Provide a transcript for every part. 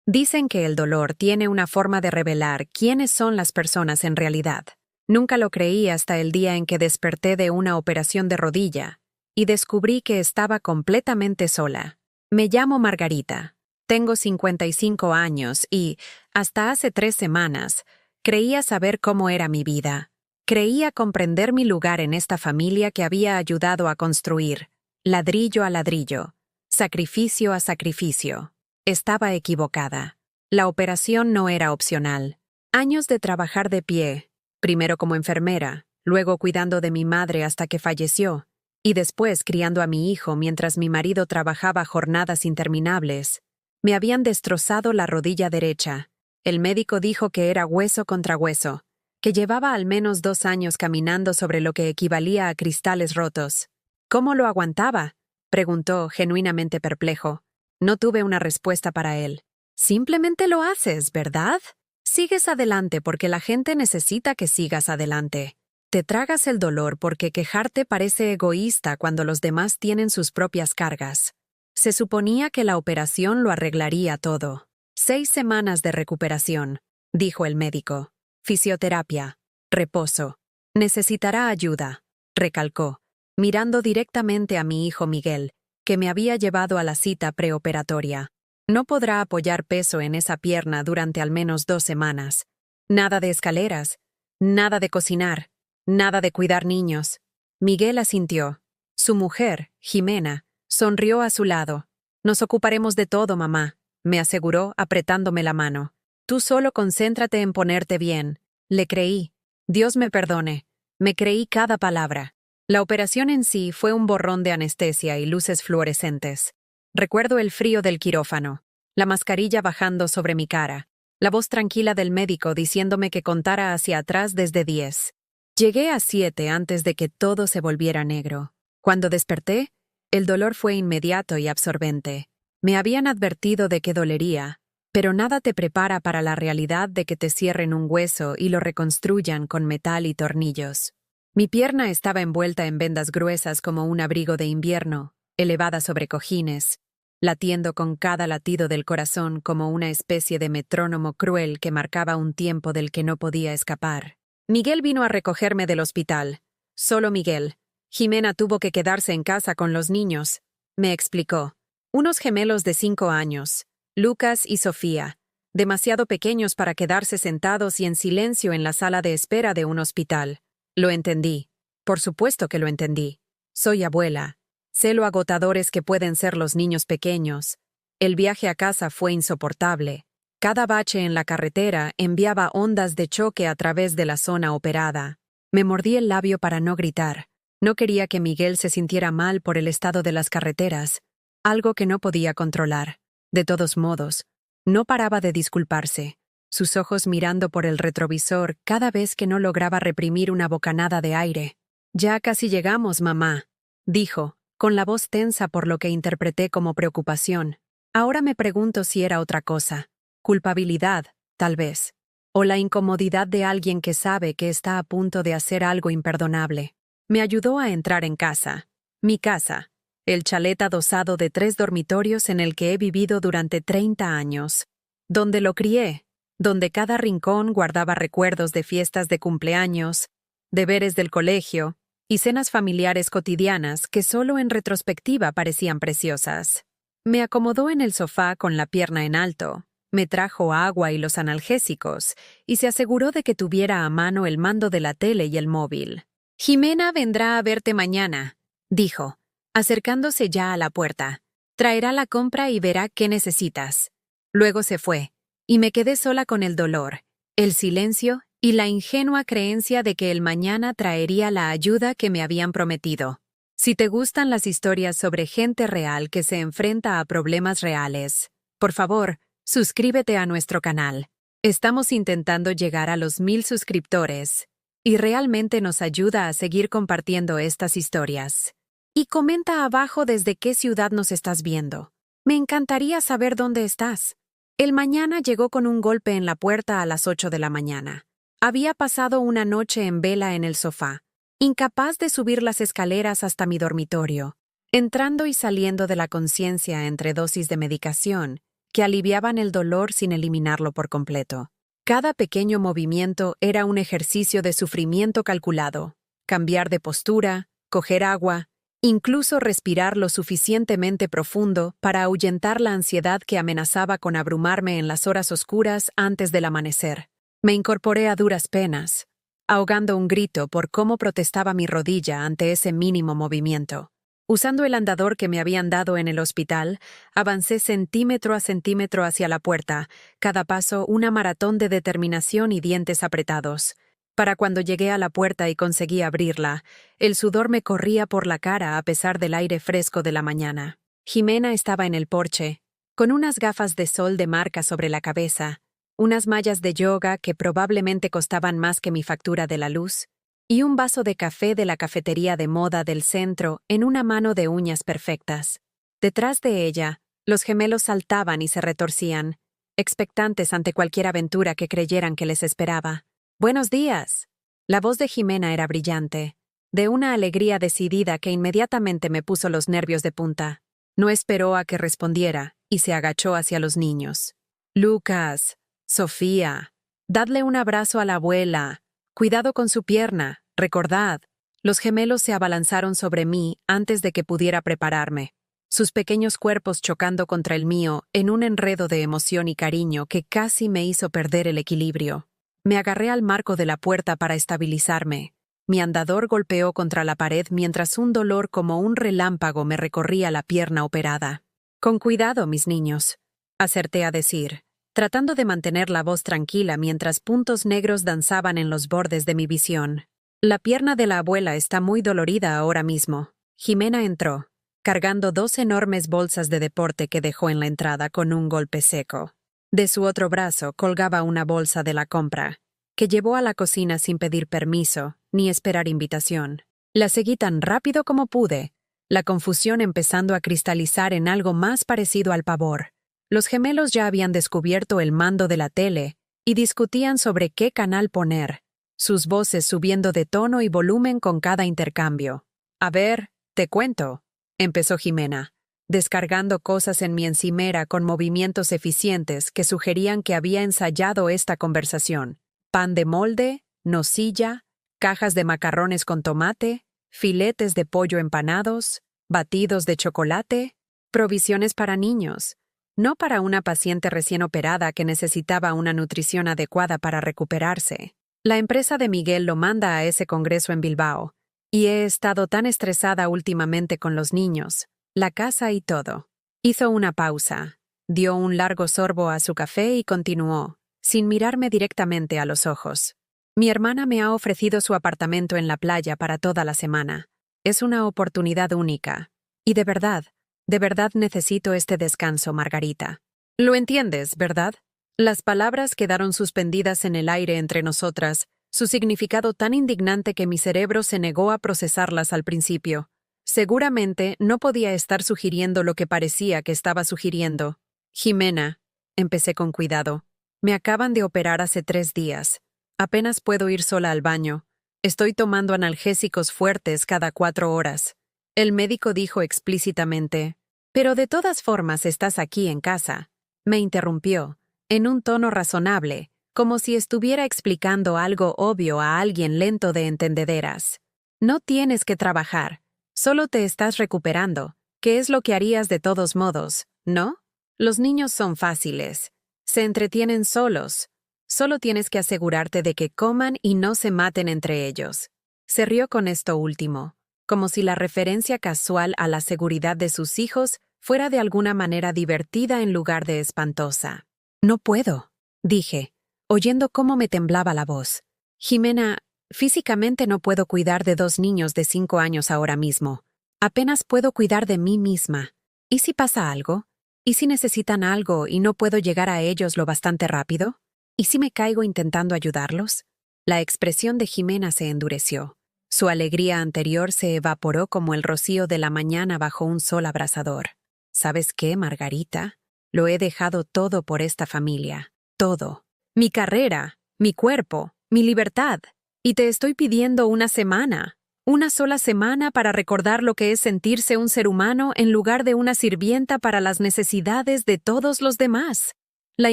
Dicen que el dolor tiene una forma de revelar quiénes son las personas en realidad. Nunca lo creí hasta el día en que desperté de una operación de rodilla y descubrí que estaba completamente sola. Me llamo Margarita. Tengo 55 años y, hasta hace 3 semanas, creía saber cómo era mi vida. Creía comprender mi lugar en esta familia que había ayudado a construir, ladrillo a ladrillo, sacrificio a sacrificio. Estaba equivocada. La operación no era opcional. Años de trabajar de pie, primero como enfermera, luego cuidando de mi madre hasta que falleció, y después criando a mi hijo mientras mi marido trabajaba jornadas interminables, me habían destrozado la rodilla derecha. El médico dijo que era hueso contra hueso, que llevaba al menos 2 años caminando sobre lo que equivalía a cristales rotos. ¿Cómo lo aguantaba?, preguntó, genuinamente perplejo. No tuve una respuesta para él. Simplemente lo haces, ¿verdad? Sigues adelante porque la gente necesita que sigas adelante. Te tragas el dolor porque quejarte parece egoísta cuando los demás tienen sus propias cargas. Se suponía que la operación lo arreglaría todo. 6 semanas de recuperación, dijo el médico. Fisioterapia, reposo. Necesitará ayuda, recalcó, mirando directamente a mi hijo Miguel, que me había llevado a la cita preoperatoria. No podrá apoyar peso en esa pierna durante al menos 2 semanas. Nada de escaleras, nada de cocinar, nada de cuidar niños. Miguel asintió. Su mujer, Jimena, sonrió a su lado. Nos ocuparemos de todo, mamá, me aseguró apretándome la mano. Tú solo concéntrate en ponerte bien. Le creí. Dios me perdone. Me creí cada palabra. La operación en sí fue un borrón de anestesia y luces fluorescentes. Recuerdo el frío del quirófano, la mascarilla bajando sobre mi cara, la voz tranquila del médico diciéndome que contara hacia atrás desde 10. Llegué a 7 antes de que todo se volviera negro. Cuando desperté, el dolor fue inmediato y absorbente. Me habían advertido de que dolería, pero nada te prepara para la realidad de que te cierren un hueso y lo reconstruyan con metal y tornillos. Mi pierna estaba envuelta en vendas gruesas como un abrigo de invierno, elevada sobre cojines, latiendo con cada latido del corazón como una especie de metrónomo cruel que marcaba un tiempo del que no podía escapar. Miguel vino a recogerme del hospital. Solo Miguel. Jimena tuvo que quedarse en casa con los niños, me explicó. Unos gemelos de 5 años, Lucas y Sofía, demasiado pequeños para quedarse sentados y en silencio en la sala de espera de un hospital. Lo entendí. Por supuesto que lo entendí. Soy abuela. Sé lo agotadores que pueden ser los niños pequeños. El viaje a casa fue insoportable. Cada bache en la carretera enviaba ondas de choque a través de la zona operada. Me mordí el labio para no gritar. No quería que Miguel se sintiera mal por el estado de las carreteras, algo que no podía controlar. De todos modos, no paraba de disculparse, sus ojos mirando por el retrovisor cada vez que no lograba reprimir una bocanada de aire. «Ya casi llegamos, mamá», dijo, con la voz tensa por lo que interpreté como preocupación. Ahora me pregunto si era otra cosa. Culpabilidad, tal vez. O la incomodidad de alguien que sabe que está a punto de hacer algo imperdonable. Me ayudó a entrar en casa. Mi casa. El chalet adosado de 3 dormitorios en el que he vivido durante 30 años. Donde lo crié. Donde cada rincón guardaba recuerdos de fiestas de cumpleaños, deberes del colegio y cenas familiares cotidianas que solo en retrospectiva parecían preciosas. Me acomodó en el sofá con la pierna en alto, me trajo agua y los analgésicos y se aseguró de que tuviera a mano el mando de la tele y el móvil. «Jimena vendrá a verte mañana», dijo, acercándose ya a la puerta. «Traerá la compra y verá qué necesitas». Luego se fue. Y me quedé sola con el dolor, el silencio y la ingenua creencia de que el mañana traería la ayuda que me habían prometido. Si te gustan las historias sobre gente real que se enfrenta a problemas reales, por favor, suscríbete a nuestro canal. Estamos intentando llegar a los 1000 suscriptores y realmente nos ayuda a seguir compartiendo estas historias. Y comenta abajo desde qué ciudad nos estás viendo. Me encantaría saber dónde estás. El mañana llegó con un golpe en la puerta a las 8 de la mañana. Había pasado una noche en vela en el sofá, incapaz de subir las escaleras hasta mi dormitorio, entrando y saliendo de la conciencia entre dosis de medicación, que aliviaban el dolor sin eliminarlo por completo. Cada pequeño movimiento era un ejercicio de sufrimiento calculado. Cambiar de postura, coger agua, incluso respirar lo suficientemente profundo para ahuyentar la ansiedad que amenazaba con abrumarme en las horas oscuras antes del amanecer. Me incorporé a duras penas, ahogando un grito por cómo protestaba mi rodilla ante ese mínimo movimiento. Usando el andador que me habían dado en el hospital, avancé centímetro a centímetro hacia la puerta, cada paso una maratón de determinación y dientes apretados. Para cuando llegué a la puerta y conseguí abrirla, el sudor me corría por la cara a pesar del aire fresco de la mañana. Jimena estaba en el porche, con unas gafas de sol de marca sobre la cabeza, unas mallas de yoga que probablemente costaban más que mi factura de la luz, y un vaso de café de la cafetería de moda del centro en una mano de uñas perfectas. Detrás de ella, los gemelos saltaban y se retorcían, expectantes ante cualquier aventura que creyeran que les esperaba. «¡Buenos días!». La voz de Jimena era brillante, de una alegría decidida que inmediatamente me puso los nervios de punta. No esperó a que respondiera y se agachó hacia los niños. «Lucas, Sofía, dadle un abrazo a la abuela. Cuidado con su pierna, recordad». Los gemelos se abalanzaron sobre mí antes de que pudiera prepararme, sus pequeños cuerpos chocando contra el mío en un enredo de emoción y cariño que casi me hizo perder el equilibrio. Me agarré al marco de la puerta para estabilizarme. Mi andador golpeó contra la pared mientras un dolor como un relámpago me recorría la pierna operada. «Con cuidado, mis niños», acerté a decir, tratando de mantener la voz tranquila mientras puntos negros danzaban en los bordes de mi visión. «La pierna de la abuela está muy dolorida ahora mismo». Jimena entró, cargando 2 enormes bolsas de deporte que dejó en la entrada con un golpe seco. De su otro brazo colgaba una bolsa de la compra, que llevó a la cocina sin pedir permiso ni esperar invitación. La seguí tan rápido como pude, la confusión empezando a cristalizar en algo más parecido al pavor. Los gemelos ya habían descubierto el mando de la tele y discutían sobre qué canal poner, sus voces subiendo de tono y volumen con cada intercambio. «A ver, te cuento», empezó Jimena, descargando cosas en mi encimera con movimientos eficientes que sugerían que había ensayado esta conversación. Pan de molde, nocilla, cajas de macarrones con tomate, filetes de pollo empanados, batidos de chocolate, provisiones para niños, no para una paciente recién operada que necesitaba una nutrición adecuada para recuperarse. La empresa de Miguel lo manda a ese congreso en Bilbao, y he estado tan estresada últimamente con los niños, la casa y todo. Hizo una pausa, dio un largo sorbo a su café y continuó, sin mirarme directamente a los ojos. «Mi hermana me ha ofrecido su apartamento en la playa para toda la semana. Es una oportunidad única. Y de verdad necesito este descanso, Margarita. Lo entiendes, ¿verdad?». Las palabras quedaron suspendidas en el aire entre nosotras, su significado tan indignante que mi cerebro se negó a procesarlas al principio. Seguramente no podía estar sugiriendo lo que parecía que estaba sugiriendo. «Jimena», empecé con cuidado, «me acaban de operar hace 3 días. Apenas puedo ir sola al baño. Estoy tomando analgésicos fuertes cada 4 horas. El médico dijo explícitamente, «Pero de todas formas estás aquí en casa», me interrumpió, en un tono razonable, como si estuviera explicando algo obvio a alguien lento de entendederas. «No tienes que trabajar, solo te estás recuperando, que es lo que harías de todos modos, ¿no? Los niños son fáciles, se entretienen solos, solo tienes que asegurarte de que coman y no se maten entre ellos». Se rió con esto último, como si la referencia casual a la seguridad de sus hijos fuera de alguna manera divertida en lugar de espantosa. «No puedo», dije, oyendo cómo me temblaba la voz. «Jimena, físicamente no puedo cuidar de 2 niños de 5 años ahora mismo. Apenas puedo cuidar de mí misma. ¿Y si pasa algo? ¿Y si necesitan algo y no puedo llegar a ellos lo bastante rápido? ¿Y si me caigo intentando ayudarlos?». La expresión de Jimena se endureció. Su alegría anterior se evaporó como el rocío de la mañana bajo un sol abrasador. «¿Sabes qué, Margarita? Lo he dejado todo por esta familia. Todo. Mi carrera, mi cuerpo, mi libertad. Y te estoy pidiendo una semana. Una sola semana para recordar lo que es sentirse un ser humano en lugar de una sirvienta para las necesidades de todos los demás. La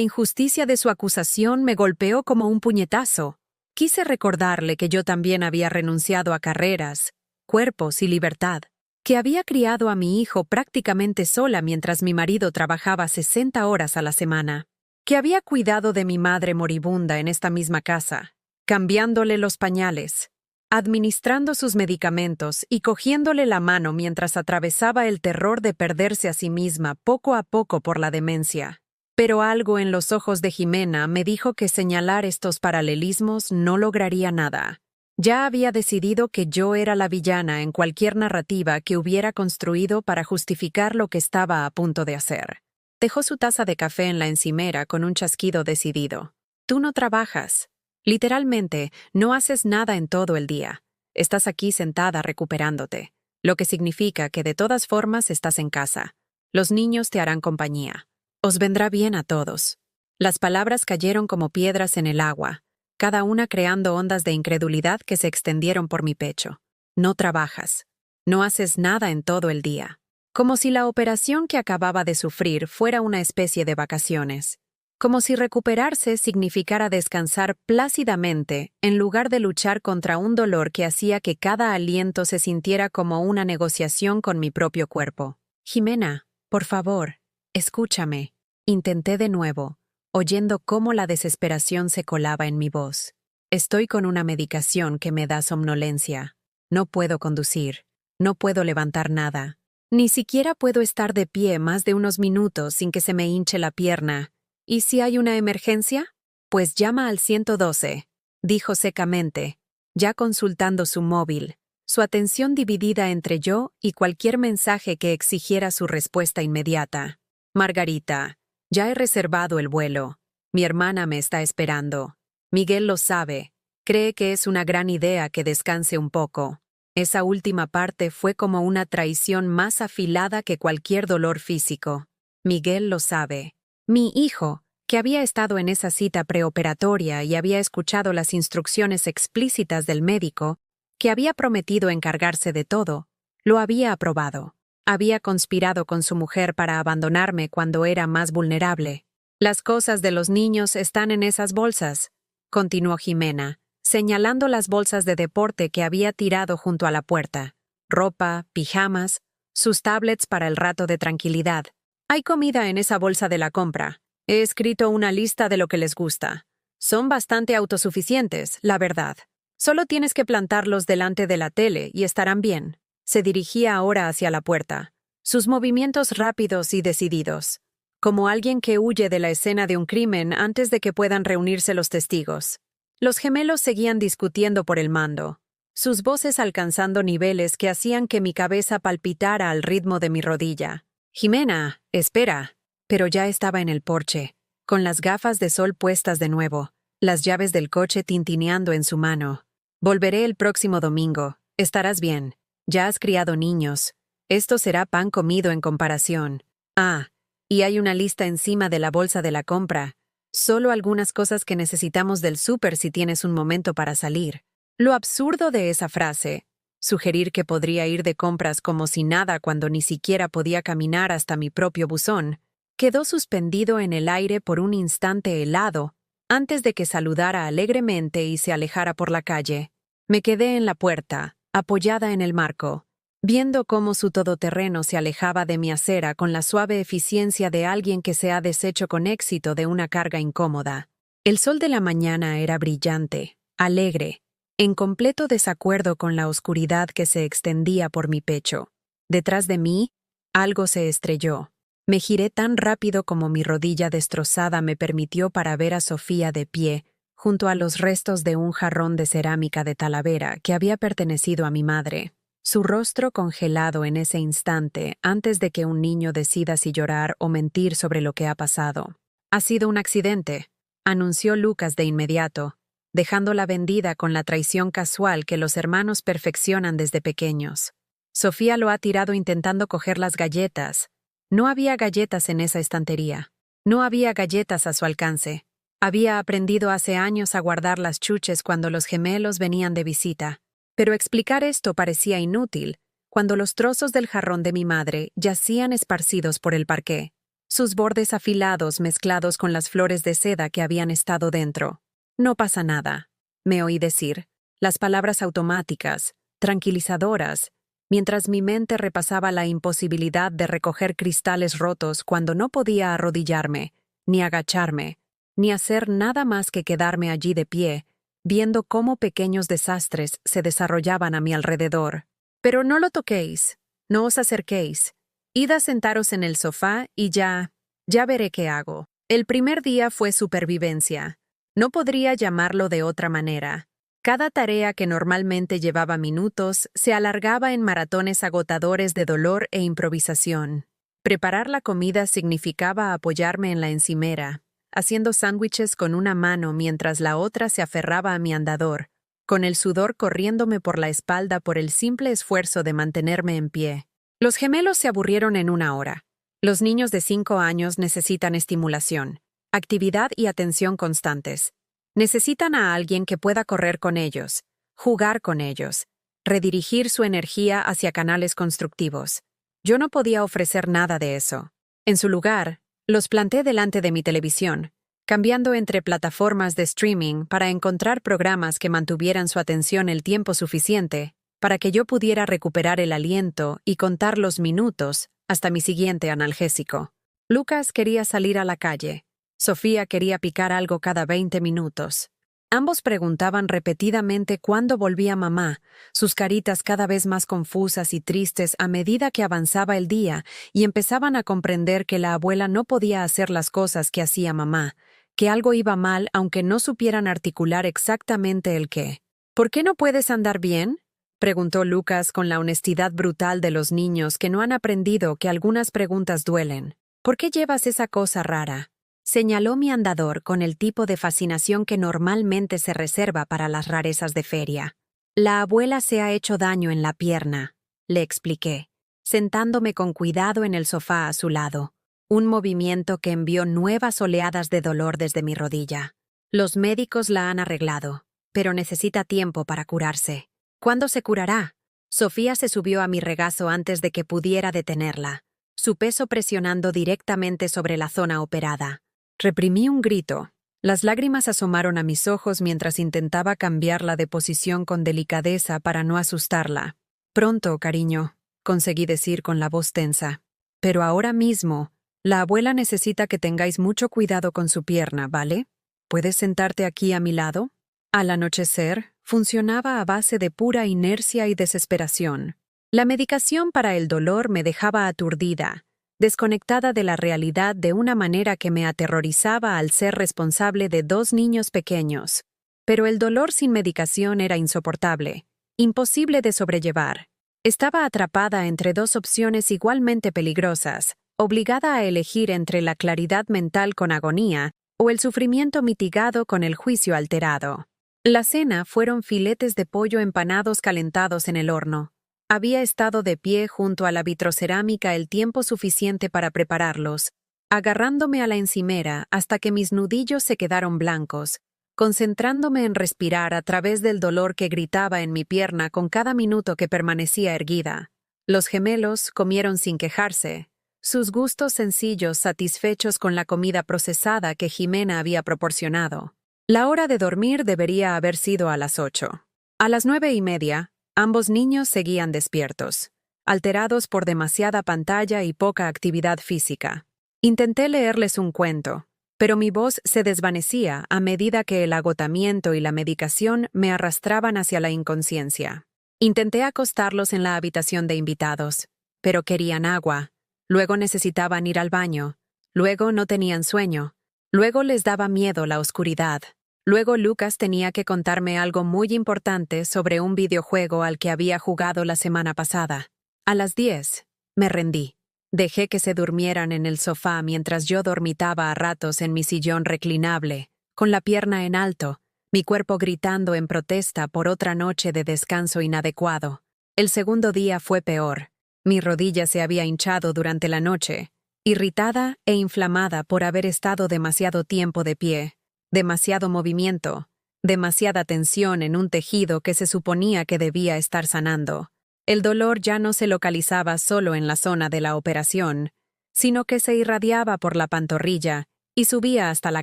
injusticia de su acusación me golpeó como un puñetazo. Quise recordarle que yo también había renunciado a carreras, cuerpos y libertad, que había criado a mi hijo prácticamente sola mientras mi marido trabajaba 60 horas a la semana, que había cuidado de mi madre moribunda en esta misma casa, cambiándole los pañales, administrando sus medicamentos y cogiéndole la mano mientras atravesaba el terror de perderse a sí misma poco a poco por la demencia. Pero algo en los ojos de Jimena me dijo que señalar estos paralelismos no lograría nada. Ya había decidido que yo era la villana en cualquier narrativa que hubiera construido para justificar lo que estaba a punto de hacer. Dejó su taza de café en la encimera con un chasquido decidido. Tú no trabajas. Literalmente, no haces nada en todo el día. Estás aquí sentada recuperándote, lo que significa que de todas formas estás en casa. Los niños te harán compañía. Os vendrá bien a todos. Las palabras cayeron como piedras en el agua, cada una creando ondas de incredulidad que se extendieron por mi pecho. No trabajas. No haces nada en todo el día. Como si la operación que acababa de sufrir fuera una especie de vacaciones. Como si recuperarse significara descansar plácidamente en lugar de luchar contra un dolor que hacía que cada aliento se sintiera como una negociación con mi propio cuerpo. Jimena, por favor, escúchame. Intenté de nuevo, oyendo cómo la desesperación se colaba en mi voz. Estoy con una medicación que me da somnolencia. No puedo conducir. No puedo levantar nada. Ni siquiera puedo estar de pie más de unos minutos sin que se me hinche la pierna. ¿Y si hay una emergencia? Pues llama al 112, dijo secamente, ya consultando su móvil, su atención dividida entre yo y cualquier mensaje que exigiera su respuesta inmediata. Margarita, ya he reservado el vuelo. Mi hermana me está esperando. Miguel lo sabe. Cree que es una gran idea que descanse un poco. Esa última parte fue como una traición más afilada que cualquier dolor físico. Miguel lo sabe. Mi hijo, que había estado en esa cita preoperatoria y había escuchado las instrucciones explícitas del médico, que había prometido encargarse de todo, lo había aprobado. Había conspirado con su mujer para abandonarme cuando era más vulnerable. Las cosas de los niños están en esas bolsas, continuó Jimena, señalando las bolsas de deporte que había tirado junto a la puerta. Ropa, pijamas, sus tablets para el rato de tranquilidad. Hay comida en esa bolsa de la compra. He escrito una lista de lo que les gusta. Son bastante autosuficientes, la verdad. Solo tienes que plantarlos delante de la tele y estarán bien. Se dirigía ahora hacia la puerta, sus movimientos rápidos y decididos, como alguien que huye de la escena de un crimen antes de que puedan reunirse los testigos. Los gemelos seguían discutiendo por el mando, sus voces alcanzando niveles que hacían que mi cabeza palpitara al ritmo de mi rodilla. Jimena, espera. Pero ya estaba en el porche, con las gafas de sol puestas de nuevo, las llaves del coche tintineando en su mano. Volveré el próximo domingo. Estarás bien. Ya has criado niños. Esto será pan comido en comparación. Ah, y hay una lista encima de la bolsa de la compra. Solo algunas cosas que necesitamos del súper si tienes un momento para salir. Lo absurdo de esa frase, sugerir que podría ir de compras como si nada cuando ni siquiera podía caminar hasta mi propio buzón, quedó suspendido en el aire por un instante helado, antes de que saludara alegremente y se alejara por la calle. Me quedé en la puerta, apoyada en el marco, viendo cómo su todoterreno se alejaba de mi acera con la suave eficiencia de alguien que se ha deshecho con éxito de una carga incómoda. El sol de la mañana era brillante, alegre, en completo desacuerdo con la oscuridad que se extendía por mi pecho. Detrás de mí, algo se estrelló. Me giré tan rápido como mi rodilla destrozada me permitió para ver a Sofía de pie, junto a los restos de un jarrón de cerámica de Talavera que había pertenecido a mi madre. Su rostro congelado en ese instante antes de que un niño decida si llorar o mentir sobre lo que ha pasado. Ha sido un accidente, anunció Lucas de inmediato, dejándola vendida con la traición casual que los hermanos perfeccionan desde pequeños. Sofía lo ha tirado intentando coger las galletas. No había galletas en esa estantería. No había galletas a su alcance. Había aprendido hace años a guardar las chuches cuando los gemelos venían de visita. Pero explicar esto parecía inútil, cuando los trozos del jarrón de mi madre yacían esparcidos por el parqué, sus bordes afilados mezclados con las flores de seda que habían estado dentro. No pasa nada, me oí decir, las palabras automáticas, tranquilizadoras, mientras mi mente repasaba la imposibilidad de recoger cristales rotos cuando no podía arrodillarme, ni agacharme, ni hacer nada más que quedarme allí de pie, viendo cómo pequeños desastres se desarrollaban a mi alrededor. Pero no lo toquéis, no os acerquéis. Id a sentaros en el sofá y ya veré qué hago. El primer día fue supervivencia. No podría llamarlo de otra manera. Cada tarea que normalmente llevaba minutos se alargaba en maratones agotadores de dolor e improvisación. Preparar la comida significaba apoyarme en la encimera, haciendo sándwiches con una mano mientras la otra se aferraba a mi andador, con el sudor corriéndome por la espalda por el simple esfuerzo de mantenerme en pie. Los gemelos se aburrieron en una hora. Los niños de 5 años necesitan estimulación, actividad y atención constantes. Necesitan a alguien que pueda correr con ellos, jugar con ellos, redirigir su energía hacia canales constructivos. Yo no podía ofrecer nada de eso. En su lugar, los planté delante de mi televisión, cambiando entre plataformas de streaming para encontrar programas que mantuvieran su atención el tiempo suficiente para que yo pudiera recuperar el aliento y contar los minutos hasta mi siguiente analgésico. Lucas quería salir a la calle. Sofía quería picar algo cada 20 minutos. Ambos preguntaban repetidamente cuándo volvía mamá, sus caritas cada vez más confusas y tristes a medida que avanzaba el día y empezaban a comprender que la abuela no podía hacer las cosas que hacía mamá, que algo iba mal aunque no supieran articular exactamente el qué. ¿Por qué no puedes andar bien?, preguntó Lucas con la honestidad brutal de los niños que no han aprendido que algunas preguntas duelen. ¿Por qué llevas esa cosa rara? Señaló mi andador con el tipo de fascinación que normalmente se reserva para las rarezas de feria. La abuela se ha hecho daño en la pierna, le expliqué, sentándome con cuidado en el sofá a su lado, un movimiento que envió nuevas oleadas de dolor desde mi rodilla. Los médicos la han arreglado, pero necesita tiempo para curarse. ¿Cuándo se curará? Sofía se subió a mi regazo antes de que pudiera detenerla, su peso presionando directamente sobre la zona operada. Reprimí un grito. Las lágrimas asomaron a mis ojos mientras intentaba cambiarla de posición con delicadeza para no asustarla. Pronto, cariño, conseguí decir con la voz tensa. Pero ahora mismo, la abuela necesita que tengáis mucho cuidado con su pierna, ¿vale? ¿Puedes sentarte aquí a mi lado? Al anochecer, funcionaba a base de pura inercia y desesperación. La medicación para el dolor me dejaba aturdida, desconectada de la realidad de una manera que me aterrorizaba al ser responsable de 2 niños pequeños. Pero el dolor sin medicación era insoportable, imposible de sobrellevar. Estaba atrapada entre 2 opciones igualmente peligrosas, obligada a elegir entre la claridad mental con agonía o el sufrimiento mitigado con el juicio alterado. La cena fueron filetes de pollo empanados calentados en el horno. Había estado de pie junto a la vitrocerámica el tiempo suficiente para prepararlos, agarrándome a la encimera hasta que mis nudillos se quedaron blancos, concentrándome en respirar a través del dolor que gritaba en mi pierna con cada minuto que permanecía erguida. Los gemelos comieron sin quejarse, sus gustos sencillos satisfechos con la comida procesada que Jimena había proporcionado. La hora de dormir debería haber sido a las 8. A las 9:30, ambos niños seguían despiertos, alterados por demasiada pantalla y poca actividad física. Intenté leerles un cuento, pero mi voz se desvanecía a medida que el agotamiento y la medicación me arrastraban hacia la inconsciencia. Intenté acostarlos en la habitación de invitados, pero querían agua, luego necesitaban ir al baño, luego no tenían sueño, luego les daba miedo la oscuridad. Luego Lucas tenía que contarme algo muy importante sobre un videojuego al que había jugado la semana pasada. A las 10, me rendí. Dejé que se durmieran en el sofá mientras yo dormitaba a ratos en mi sillón reclinable, con la pierna en alto, mi cuerpo gritando en protesta por otra noche de descanso inadecuado. El segundo día fue peor. Mi rodilla se había hinchado durante la noche, irritada e inflamada por haber estado demasiado tiempo de pie. Demasiado movimiento, demasiada tensión en un tejido que se suponía que debía estar sanando. El dolor ya no se localizaba solo en la zona de la operación, sino que se irradiaba por la pantorrilla y subía hasta la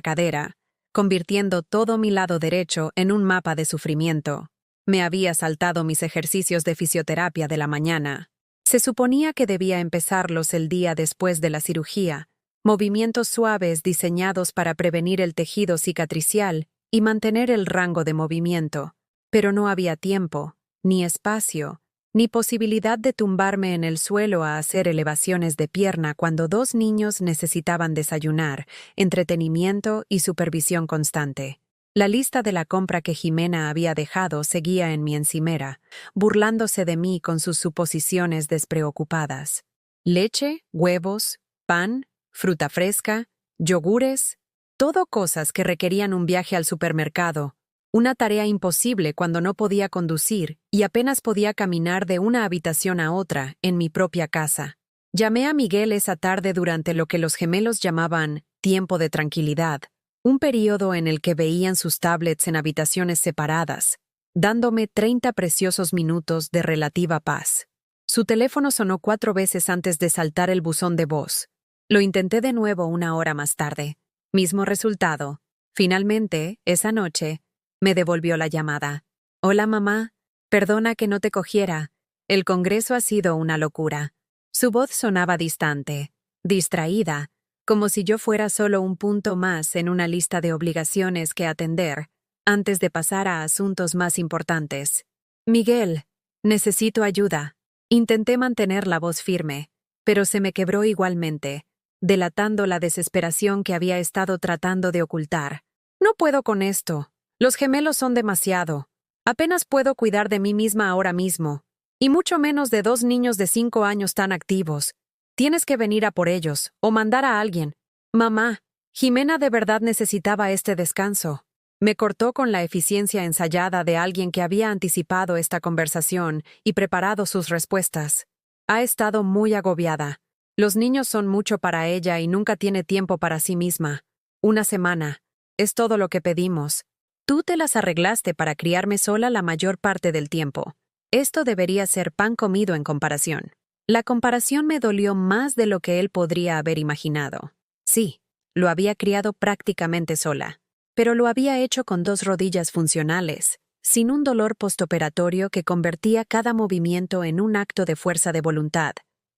cadera, convirtiendo todo mi lado derecho en un mapa de sufrimiento. Me había saltado mis ejercicios de fisioterapia de la mañana. Se suponía que debía empezarlos el día después de la cirugía, movimientos suaves diseñados para prevenir el tejido cicatricial y mantener el rango de movimiento, pero no había tiempo, ni espacio, ni posibilidad de tumbarme en el suelo a hacer elevaciones de pierna cuando 2 niños necesitaban desayunar, entretenimiento y supervisión constante. La lista de la compra que Jimena había dejado seguía en mi encimera, burlándose de mí con sus suposiciones despreocupadas. Leche, huevos, pan, fruta fresca, yogures, todo cosas que requerían un viaje al supermercado, una tarea imposible cuando no podía conducir y apenas podía caminar de una habitación a otra en mi propia casa. Llamé a Miguel esa tarde durante lo que los gemelos llamaban tiempo de tranquilidad, un período en el que veían sus tablets en habitaciones separadas, dándome 30 preciosos minutos de relativa paz. Su teléfono sonó 4 veces antes de saltar el buzón de voz. Lo intenté de nuevo 1 hora más tarde. Mismo resultado. Finalmente, esa noche, me devolvió la llamada. «Hola, mamá. Perdona que no te cogiera. El congreso ha sido una locura». Su voz sonaba distante, distraída, como si yo fuera solo un punto más en una lista de obligaciones que atender, antes de pasar a asuntos más importantes. «Miguel, necesito ayuda». Intenté mantener la voz firme, pero se me quebró igualmente, delatando la desesperación que había estado tratando de ocultar. «No puedo con esto. Los gemelos son demasiado. Apenas puedo cuidar de mí misma ahora mismo, y mucho menos de 2 niños de 5 años tan activos. Tienes que venir a por ellos, o mandar a alguien». «Mamá, Jimena de verdad necesitaba este descanso». Me cortó con la eficiencia ensayada de alguien que había anticipado esta conversación y preparado sus respuestas. Ha estado muy agobiada. Los niños son mucho para ella y nunca tiene tiempo para sí misma. 1 semana. Es todo lo que pedimos. Tú te las arreglaste para criarme sola la mayor parte del tiempo. Esto debería ser pan comido en comparación. La comparación me dolió más de lo que él podría haber imaginado. Sí, lo había criado prácticamente sola, pero lo había hecho con 2 rodillas funcionales, sin un dolor postoperatorio que convertía cada movimiento en un acto de fuerza de voluntad,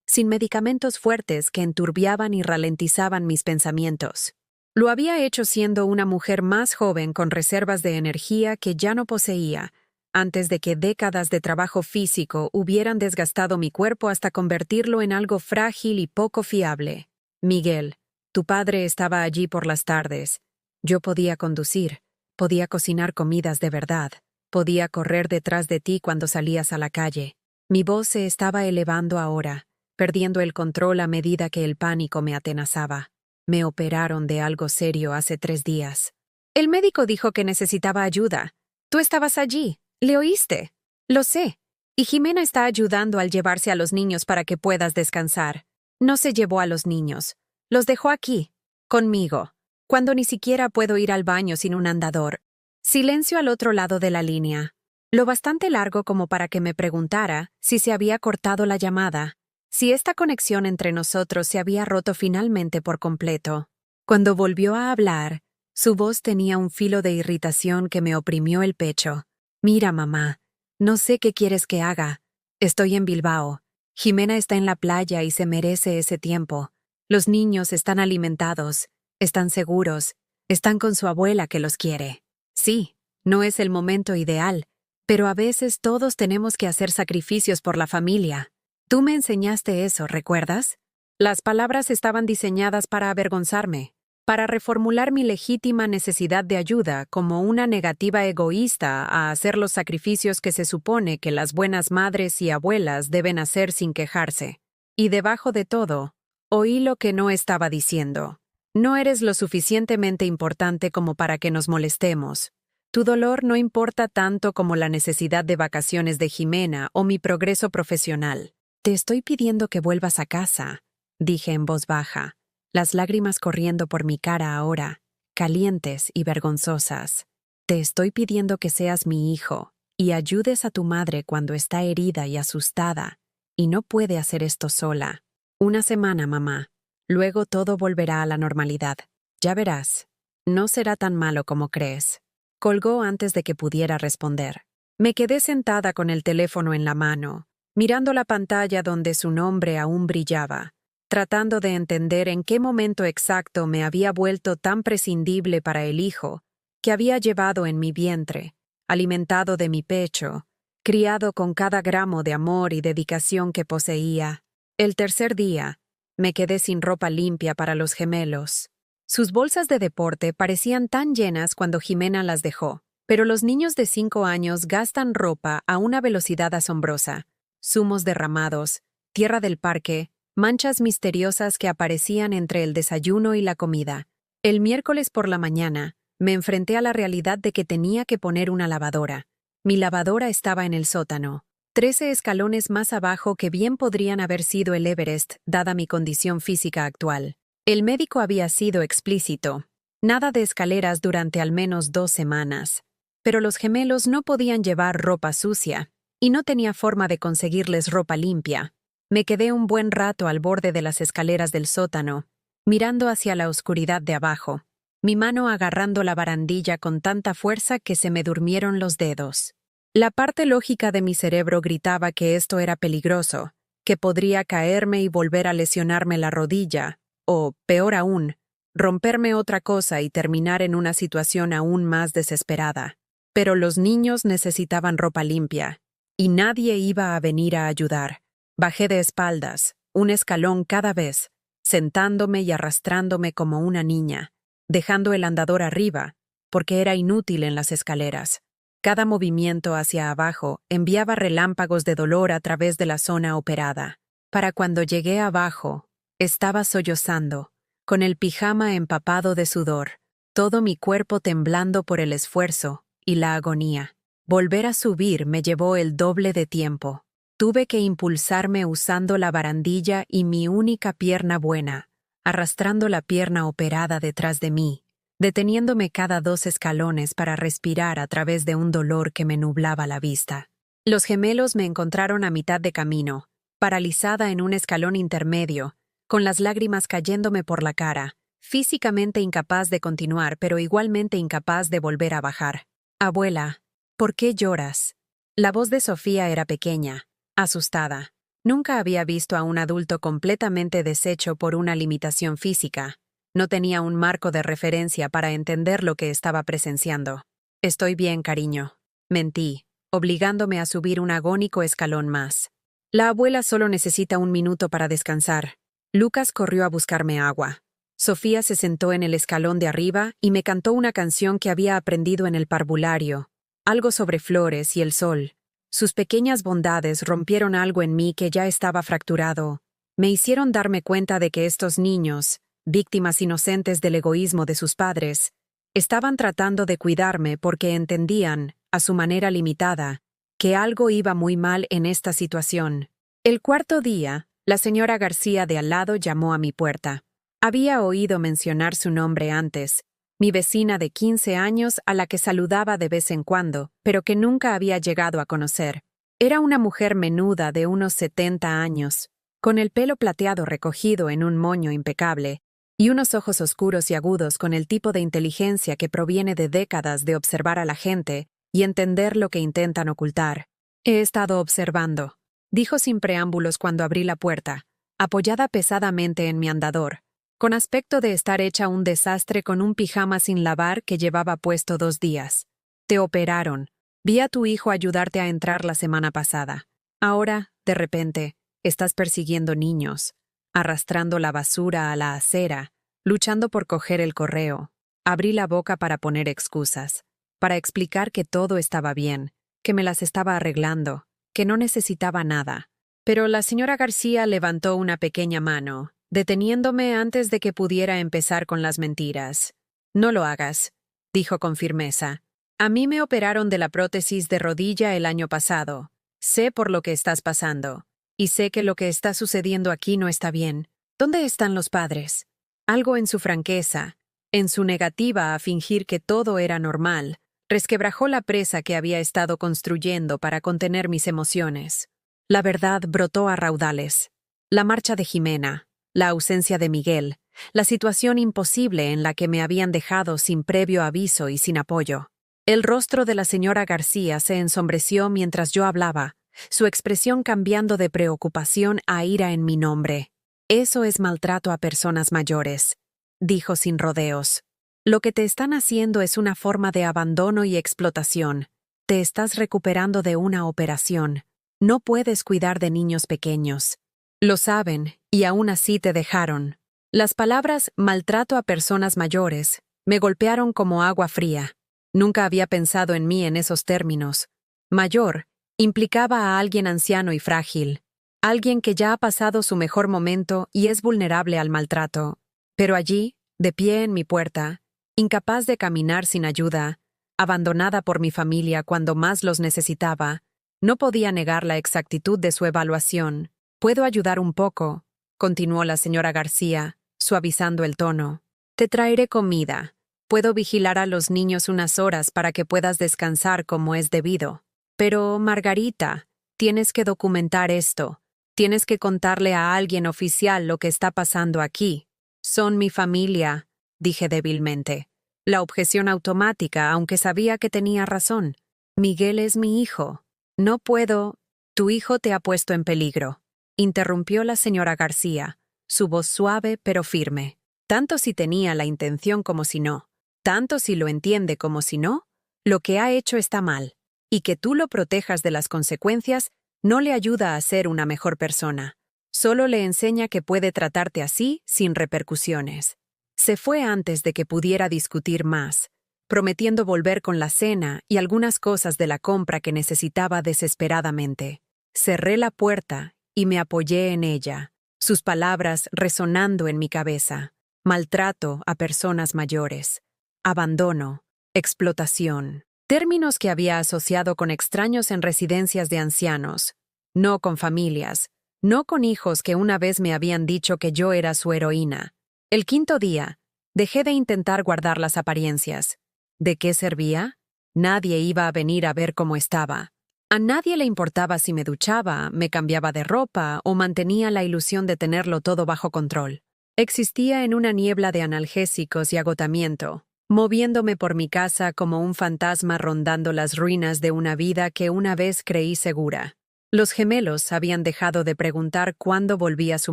sin medicamentos fuertes que enturbiaban y ralentizaban mis pensamientos. Lo había hecho siendo una mujer más joven con reservas de energía que ya no poseía, antes de que décadas de trabajo físico hubieran desgastado mi cuerpo hasta convertirlo en algo frágil y poco fiable. Miguel, tu padre estaba allí por las tardes. Yo podía conducir, podía cocinar comidas de verdad, podía correr detrás de ti cuando salías a la calle. Mi voz se estaba elevando ahora, perdiendo el control a medida que el pánico me atenazaba. Me operaron de algo serio hace 3 días. El médico dijo que necesitaba ayuda. Tú estabas allí. ¿Le oíste? Lo sé. Y Jimena está ayudando al llevarse a los niños para que puedas descansar. No se llevó a los niños. Los dejó aquí, conmigo, cuando ni siquiera puedo ir al baño sin un andador. Silencio al otro lado de la línea. Lo bastante largo como para que me preguntara si se había cortado la llamada, si esta conexión entre nosotros se había roto finalmente por completo. Cuando volvió a hablar, su voz tenía un filo de irritación que me oprimió el pecho. «Mira, mamá, no sé qué quieres que haga. Estoy en Bilbao. Jimena está en la playa y se merece ese tiempo. Los niños están alimentados, están seguros, están con su abuela que los quiere. Sí, no es el momento ideal, pero a veces todos tenemos que hacer sacrificios por la familia. Tú me enseñaste eso, ¿recuerdas?» Las palabras estaban diseñadas para avergonzarme, para reformular mi legítima necesidad de ayuda como una negativa egoísta a hacer los sacrificios que se supone que las buenas madres y abuelas deben hacer sin quejarse. Y debajo de todo, oí lo que no estaba diciendo. «No eres lo suficientemente importante como para que nos molestemos. Tu dolor no importa tanto como la necesidad de vacaciones de Jimena o mi progreso profesional. Te estoy pidiendo que vuelvas a casa», dije en voz baja, las lágrimas corriendo por mi cara ahora, calientes y vergonzosas. Te estoy pidiendo que seas mi hijo y ayudes a tu madre cuando está herida y asustada, y no puede hacer esto sola. Una semana, mamá. Luego todo volverá a la normalidad. Ya verás. No será tan malo como crees. Colgó antes de que pudiera responder. Me quedé sentada con el teléfono en la mano, mirando la pantalla donde su nombre aún brillaba, tratando de entender en qué momento exacto me había vuelto tan prescindible para el hijo que había llevado en mi vientre, alimentado de mi pecho, criado con cada gramo de amor y dedicación que poseía. El tercer día, me quedé sin ropa limpia para los gemelos. Sus bolsas de deporte parecían tan llenas cuando Jimena las dejó, pero los niños de 5 años gastan ropa a una velocidad asombrosa. Zumos derramados, tierra del parque, manchas misteriosas que aparecían entre el desayuno y la comida. El miércoles por la mañana, me enfrenté a la realidad de que tenía que poner una lavadora. Mi lavadora estaba en el sótano, 13 escalones más abajo que bien podrían haber sido el Everest, dada mi condición física actual. El médico había sido explícito. Nada de escaleras durante al menos 2 semanas. Pero los gemelos no podían llevar ropa sucia, y no tenía forma de conseguirles ropa limpia. Me quedé un buen rato al borde de las escaleras del sótano, mirando hacia la oscuridad de abajo, mi mano agarrando la barandilla con tanta fuerza que se me durmieron los dedos. La parte lógica de mi cerebro gritaba que esto era peligroso, que podría caerme y volver a lesionarme la rodilla, o, peor aún, romperme otra cosa y terminar en una situación aún más desesperada. Pero los niños necesitaban ropa limpia, y nadie iba a venir a ayudar. Bajé de espaldas, un escalón cada vez, sentándome y arrastrándome como una niña, dejando el andador arriba, porque era inútil en las escaleras. Cada movimiento hacia abajo enviaba relámpagos de dolor a través de la zona operada. Para cuando llegué abajo, estaba sollozando, con el pijama empapado de sudor, todo mi cuerpo temblando por el esfuerzo y la agonía. Volver a subir me llevó el doble de tiempo. Tuve que impulsarme usando la barandilla y mi única pierna buena, arrastrando la pierna operada detrás de mí, deteniéndome cada 2 escalones para respirar a través de un dolor que me nublaba la vista. Los gemelos me encontraron a mitad de camino, paralizada en un escalón intermedio, con las lágrimas cayéndome por la cara, físicamente incapaz de continuar, pero igualmente incapaz de volver a bajar. Abuela, ¿por qué lloras? La voz de Sofía era pequeña, asustada. Nunca había visto a un adulto completamente deshecho por una limitación física. No tenía un marco de referencia para entender lo que estaba presenciando. Estoy bien, cariño. Mentí, obligándome a subir un agónico escalón más. La abuela solo necesita un minuto para descansar. Lucas corrió a buscarme agua. Sofía se sentó en el escalón de arriba y me cantó una canción que había aprendido en el parvulario, algo sobre flores y el sol. Sus pequeñas bondades rompieron algo en mí que ya estaba fracturado. Me hicieron darme cuenta de que estos niños, víctimas inocentes del egoísmo de sus padres, estaban tratando de cuidarme porque entendían, a su manera limitada, que algo iba muy mal en esta situación. El cuarto día, la señora García de al lado llamó a mi puerta. Había oído mencionar su nombre antes, mi vecina de 15 años a la que saludaba de vez en cuando, pero que nunca había llegado a conocer. Era una mujer menuda de unos 70 años, con el pelo plateado recogido en un moño impecable, y unos ojos oscuros y agudos con el tipo de inteligencia que proviene de décadas de observar a la gente y entender lo que intentan ocultar. He estado observando, dijo sin preámbulos cuando abrí la puerta, apoyada pesadamente en mi andador, con aspecto de estar hecha un desastre con un pijama sin lavar que llevaba puesto 2 días. Te operaron. Vi a tu hijo ayudarte a entrar la semana pasada. Ahora, de repente, estás persiguiendo niños, arrastrando la basura a la acera, luchando por coger el correo. Abrí la boca para poner excusas, para explicar que todo estaba bien, que me las estaba arreglando, que no necesitaba nada. Pero la señora García levantó una pequeña mano, deteniéndome antes de que pudiera empezar con las mentiras. No lo hagas, dijo con firmeza. A mí me operaron de la prótesis de rodilla el año pasado. Sé por lo que estás pasando. Y sé que lo que está sucediendo aquí no está bien. ¿Dónde están los padres? Algo en su franqueza, en su negativa a fingir que todo era normal, Resquebrajó la presa que había estado construyendo para contener mis emociones. La verdad brotó a raudales. La marcha de Jimena, la ausencia de Miguel, la situación imposible en la que me habían dejado sin previo aviso y sin apoyo. El rostro de la señora García se ensombreció mientras yo hablaba, su expresión cambiando de preocupación a ira en mi nombre. Eso es maltrato a personas mayores, dijo sin rodeos. Lo que te están haciendo es una forma de abandono y explotación. Te estás recuperando de una operación. No puedes cuidar de niños pequeños. Lo saben, y aún así te dejaron. Las palabras maltrato a personas mayores me golpearon como agua fría. Nunca había pensado en mí en esos términos. Mayor implicaba a alguien anciano y frágil, alguien que ya ha pasado su mejor momento y es vulnerable al maltrato. Pero allí, de pie en mi puerta, incapaz de caminar sin ayuda, abandonada por mi familia cuando más los necesitaba, no podía negar la exactitud de su evaluación. «Puedo ayudar un poco», continuó la señora García, suavizando el tono. «Te traeré comida. Puedo vigilar a los niños unas horas para que puedas descansar como es debido. Pero, Margarita, tienes que documentar esto. Tienes que contarle a alguien oficial lo que está pasando aquí. Son mi familia», dije débilmente. La objeción automática, aunque sabía que tenía razón. «Miguel es mi hijo. No puedo». «Tu hijo te ha puesto en peligro», interrumpió la señora García, su voz suave pero firme. Tanto si tenía la intención como si no, tanto si lo entiende como si no, lo que ha hecho está mal, y que tú lo protejas de las consecuencias no le ayuda a ser una mejor persona. Solo le enseña que puede tratarte así sin repercusiones. Se fue antes de que pudiera discutir más, prometiendo volver con la cena y algunas cosas de la compra que necesitaba desesperadamente. Cerré la puerta y me apoyé en ella, sus palabras resonando en mi cabeza. Maltrato a personas mayores. Abandono. Explotación. Términos que había asociado con extraños en residencias de ancianos, no con familias, no con hijos que una vez me habían dicho que yo era su heroína. El quinto día, dejé de intentar guardar las apariencias. ¿De qué servía? Nadie iba a venir a ver cómo estaba. A nadie le importaba si me duchaba, me cambiaba de ropa o mantenía la ilusión de tenerlo todo bajo control. Existía en una niebla de analgésicos y agotamiento, moviéndome por mi casa como un fantasma rondando las ruinas de una vida que una vez creí segura. Los gemelos habían dejado de preguntar cuándo volvía su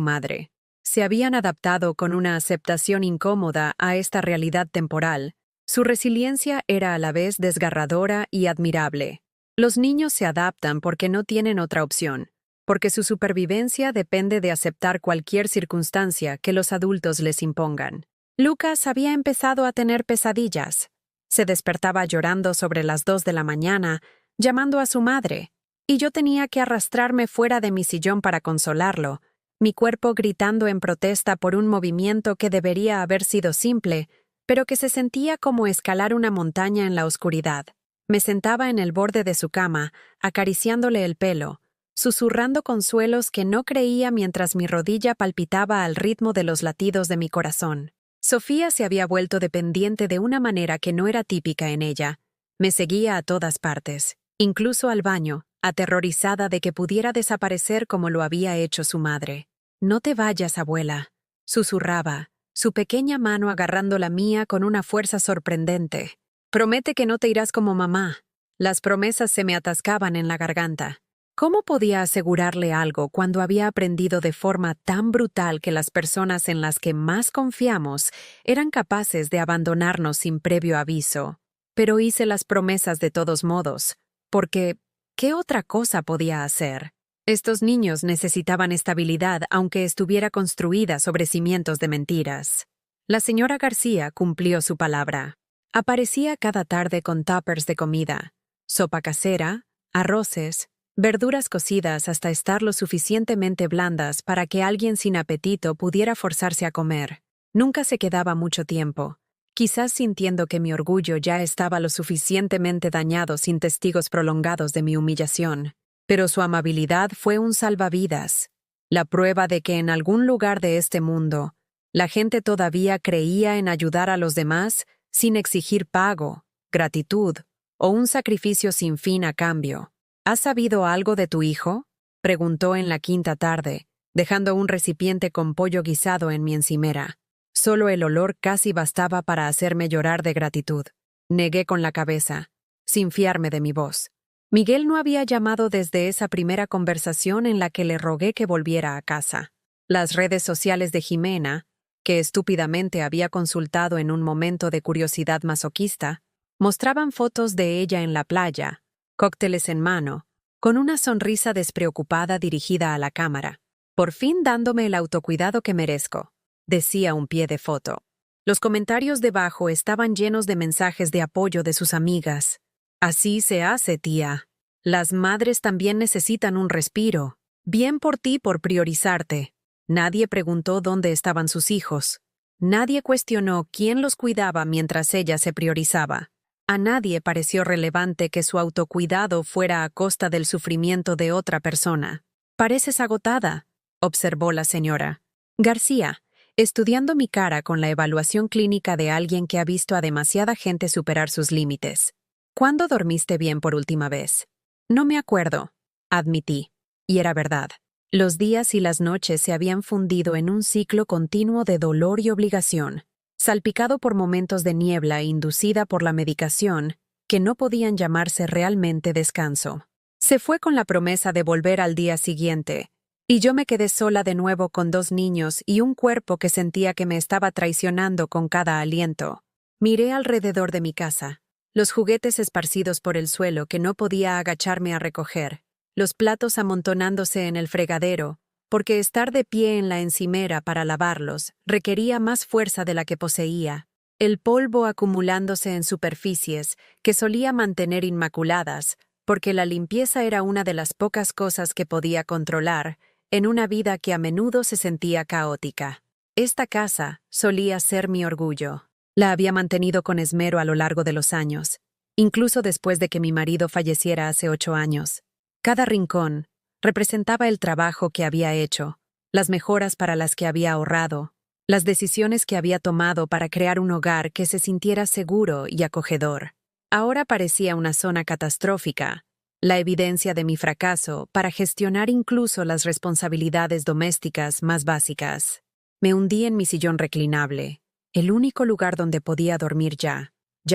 madre. Se habían adaptado con una aceptación incómoda a esta realidad temporal. Su resiliencia era a la vez desgarradora y admirable. Los niños se adaptan porque no tienen otra opción, porque su supervivencia depende de aceptar cualquier circunstancia que los adultos les impongan. Lucas había empezado a tener pesadillas. Se despertaba llorando sobre las 2 de la mañana, llamando a su madre, y yo tenía que arrastrarme fuera de mi sillón para consolarlo, mi cuerpo gritando en protesta por un movimiento que debería haber sido simple, pero que se sentía como escalar una montaña en la oscuridad. Me sentaba en el borde de su cama, acariciándole el pelo, susurrando consuelos que no creía mientras mi rodilla palpitaba al ritmo de los latidos de mi corazón. Sofía se había vuelto dependiente de una manera que no era típica en ella. Me seguía a todas partes, incluso al baño, aterrorizada de que pudiera desaparecer como lo había hecho su madre. «No te vayas, abuela», susurraba, su pequeña mano agarrando la mía con una fuerza sorprendente. «Promete que no te irás como mamá». Las promesas se me atascaban en la garganta. ¿Cómo podía asegurarle algo cuando había aprendido de forma tan brutal que las personas en las que más confiamos eran capaces de abandonarnos sin previo aviso? Pero hice las promesas de todos modos, porque ¿qué otra cosa podía hacer? Estos niños necesitaban estabilidad aunque estuviera construida sobre cimientos de mentiras. La señora García cumplió su palabra. Aparecía cada tarde con tuppers de comida, sopa casera, arroces, verduras cocidas hasta estar lo suficientemente blandas para que alguien sin apetito pudiera forzarse a comer. Nunca se quedaba mucho tiempo, quizás sintiendo que mi orgullo ya estaba lo suficientemente dañado sin testigos prolongados de mi humillación. Pero su amabilidad fue un salvavidas, la prueba de que en algún lugar de este mundo, la gente todavía creía en ayudar a los demás sin exigir pago, gratitud ¿O un sacrificio sin fin a cambio? ¿Has sabido algo de tu hijo?, preguntó en la quinta tarde, dejando un recipiente con pollo guisado en mi encimera. Solo el olor casi bastaba para hacerme llorar de gratitud. Negué con la cabeza, sin fiarme de mi voz. Miguel no había llamado desde esa primera conversación en la que le rogué que volviera a casa. Las redes sociales de Jimena, que estúpidamente había consultado en un momento de curiosidad masoquista, mostraban fotos de ella en la playa, cócteles en mano, con una sonrisa despreocupada dirigida a la cámara. Por fin dándome el autocuidado que merezco, decía un pie de foto. Los comentarios debajo estaban llenos de mensajes de apoyo de sus amigas. Así se hace, tía. Las madres también necesitan un respiro. Bien por ti por priorizarte. Nadie preguntó dónde estaban sus hijos. Nadie cuestionó quién los cuidaba mientras ella se priorizaba. A nadie pareció relevante que su autocuidado fuera a costa del sufrimiento de otra persona. Pareces agotada, observó la señora García, estudiando mi cara con la evaluación clínica de alguien que ha visto a demasiada gente superar sus límites. ¿Cuándo dormiste bien por última vez? No me acuerdo, admití. Y era verdad. Los días y las noches se habían fundido en un ciclo continuo de dolor y obligación, salpicado por momentos de niebla inducida por la medicación, que no podían llamarse realmente descanso. Se fue con la promesa de volver al día siguiente, y yo me quedé sola de nuevo con 2 niños y un cuerpo que sentía que me estaba traicionando con cada aliento. Miré alrededor de mi casa, los juguetes esparcidos por el suelo que no podía agacharme a recoger, los platos amontonándose en el fregadero, porque estar de pie en la encimera para lavarlos requería más fuerza de la que poseía, el polvo acumulándose en superficies que solía mantener inmaculadas, porque la limpieza era una de las pocas cosas que podía controlar en una vida que a menudo se sentía caótica. Esta casa solía ser mi orgullo. La había mantenido con esmero a lo largo de los años, incluso después de que mi marido falleciera hace 8 años. Cada rincón representaba el trabajo que había hecho, las mejoras para las que había ahorrado, las decisiones que había tomado para crear un hogar que se sintiera seguro y acogedor. Ahora parecía una zona catastrófica, la evidencia de mi fracaso para gestionar incluso las responsabilidades domésticas más básicas. Me hundí en mi sillón reclinable, el único lugar donde podía dormir ya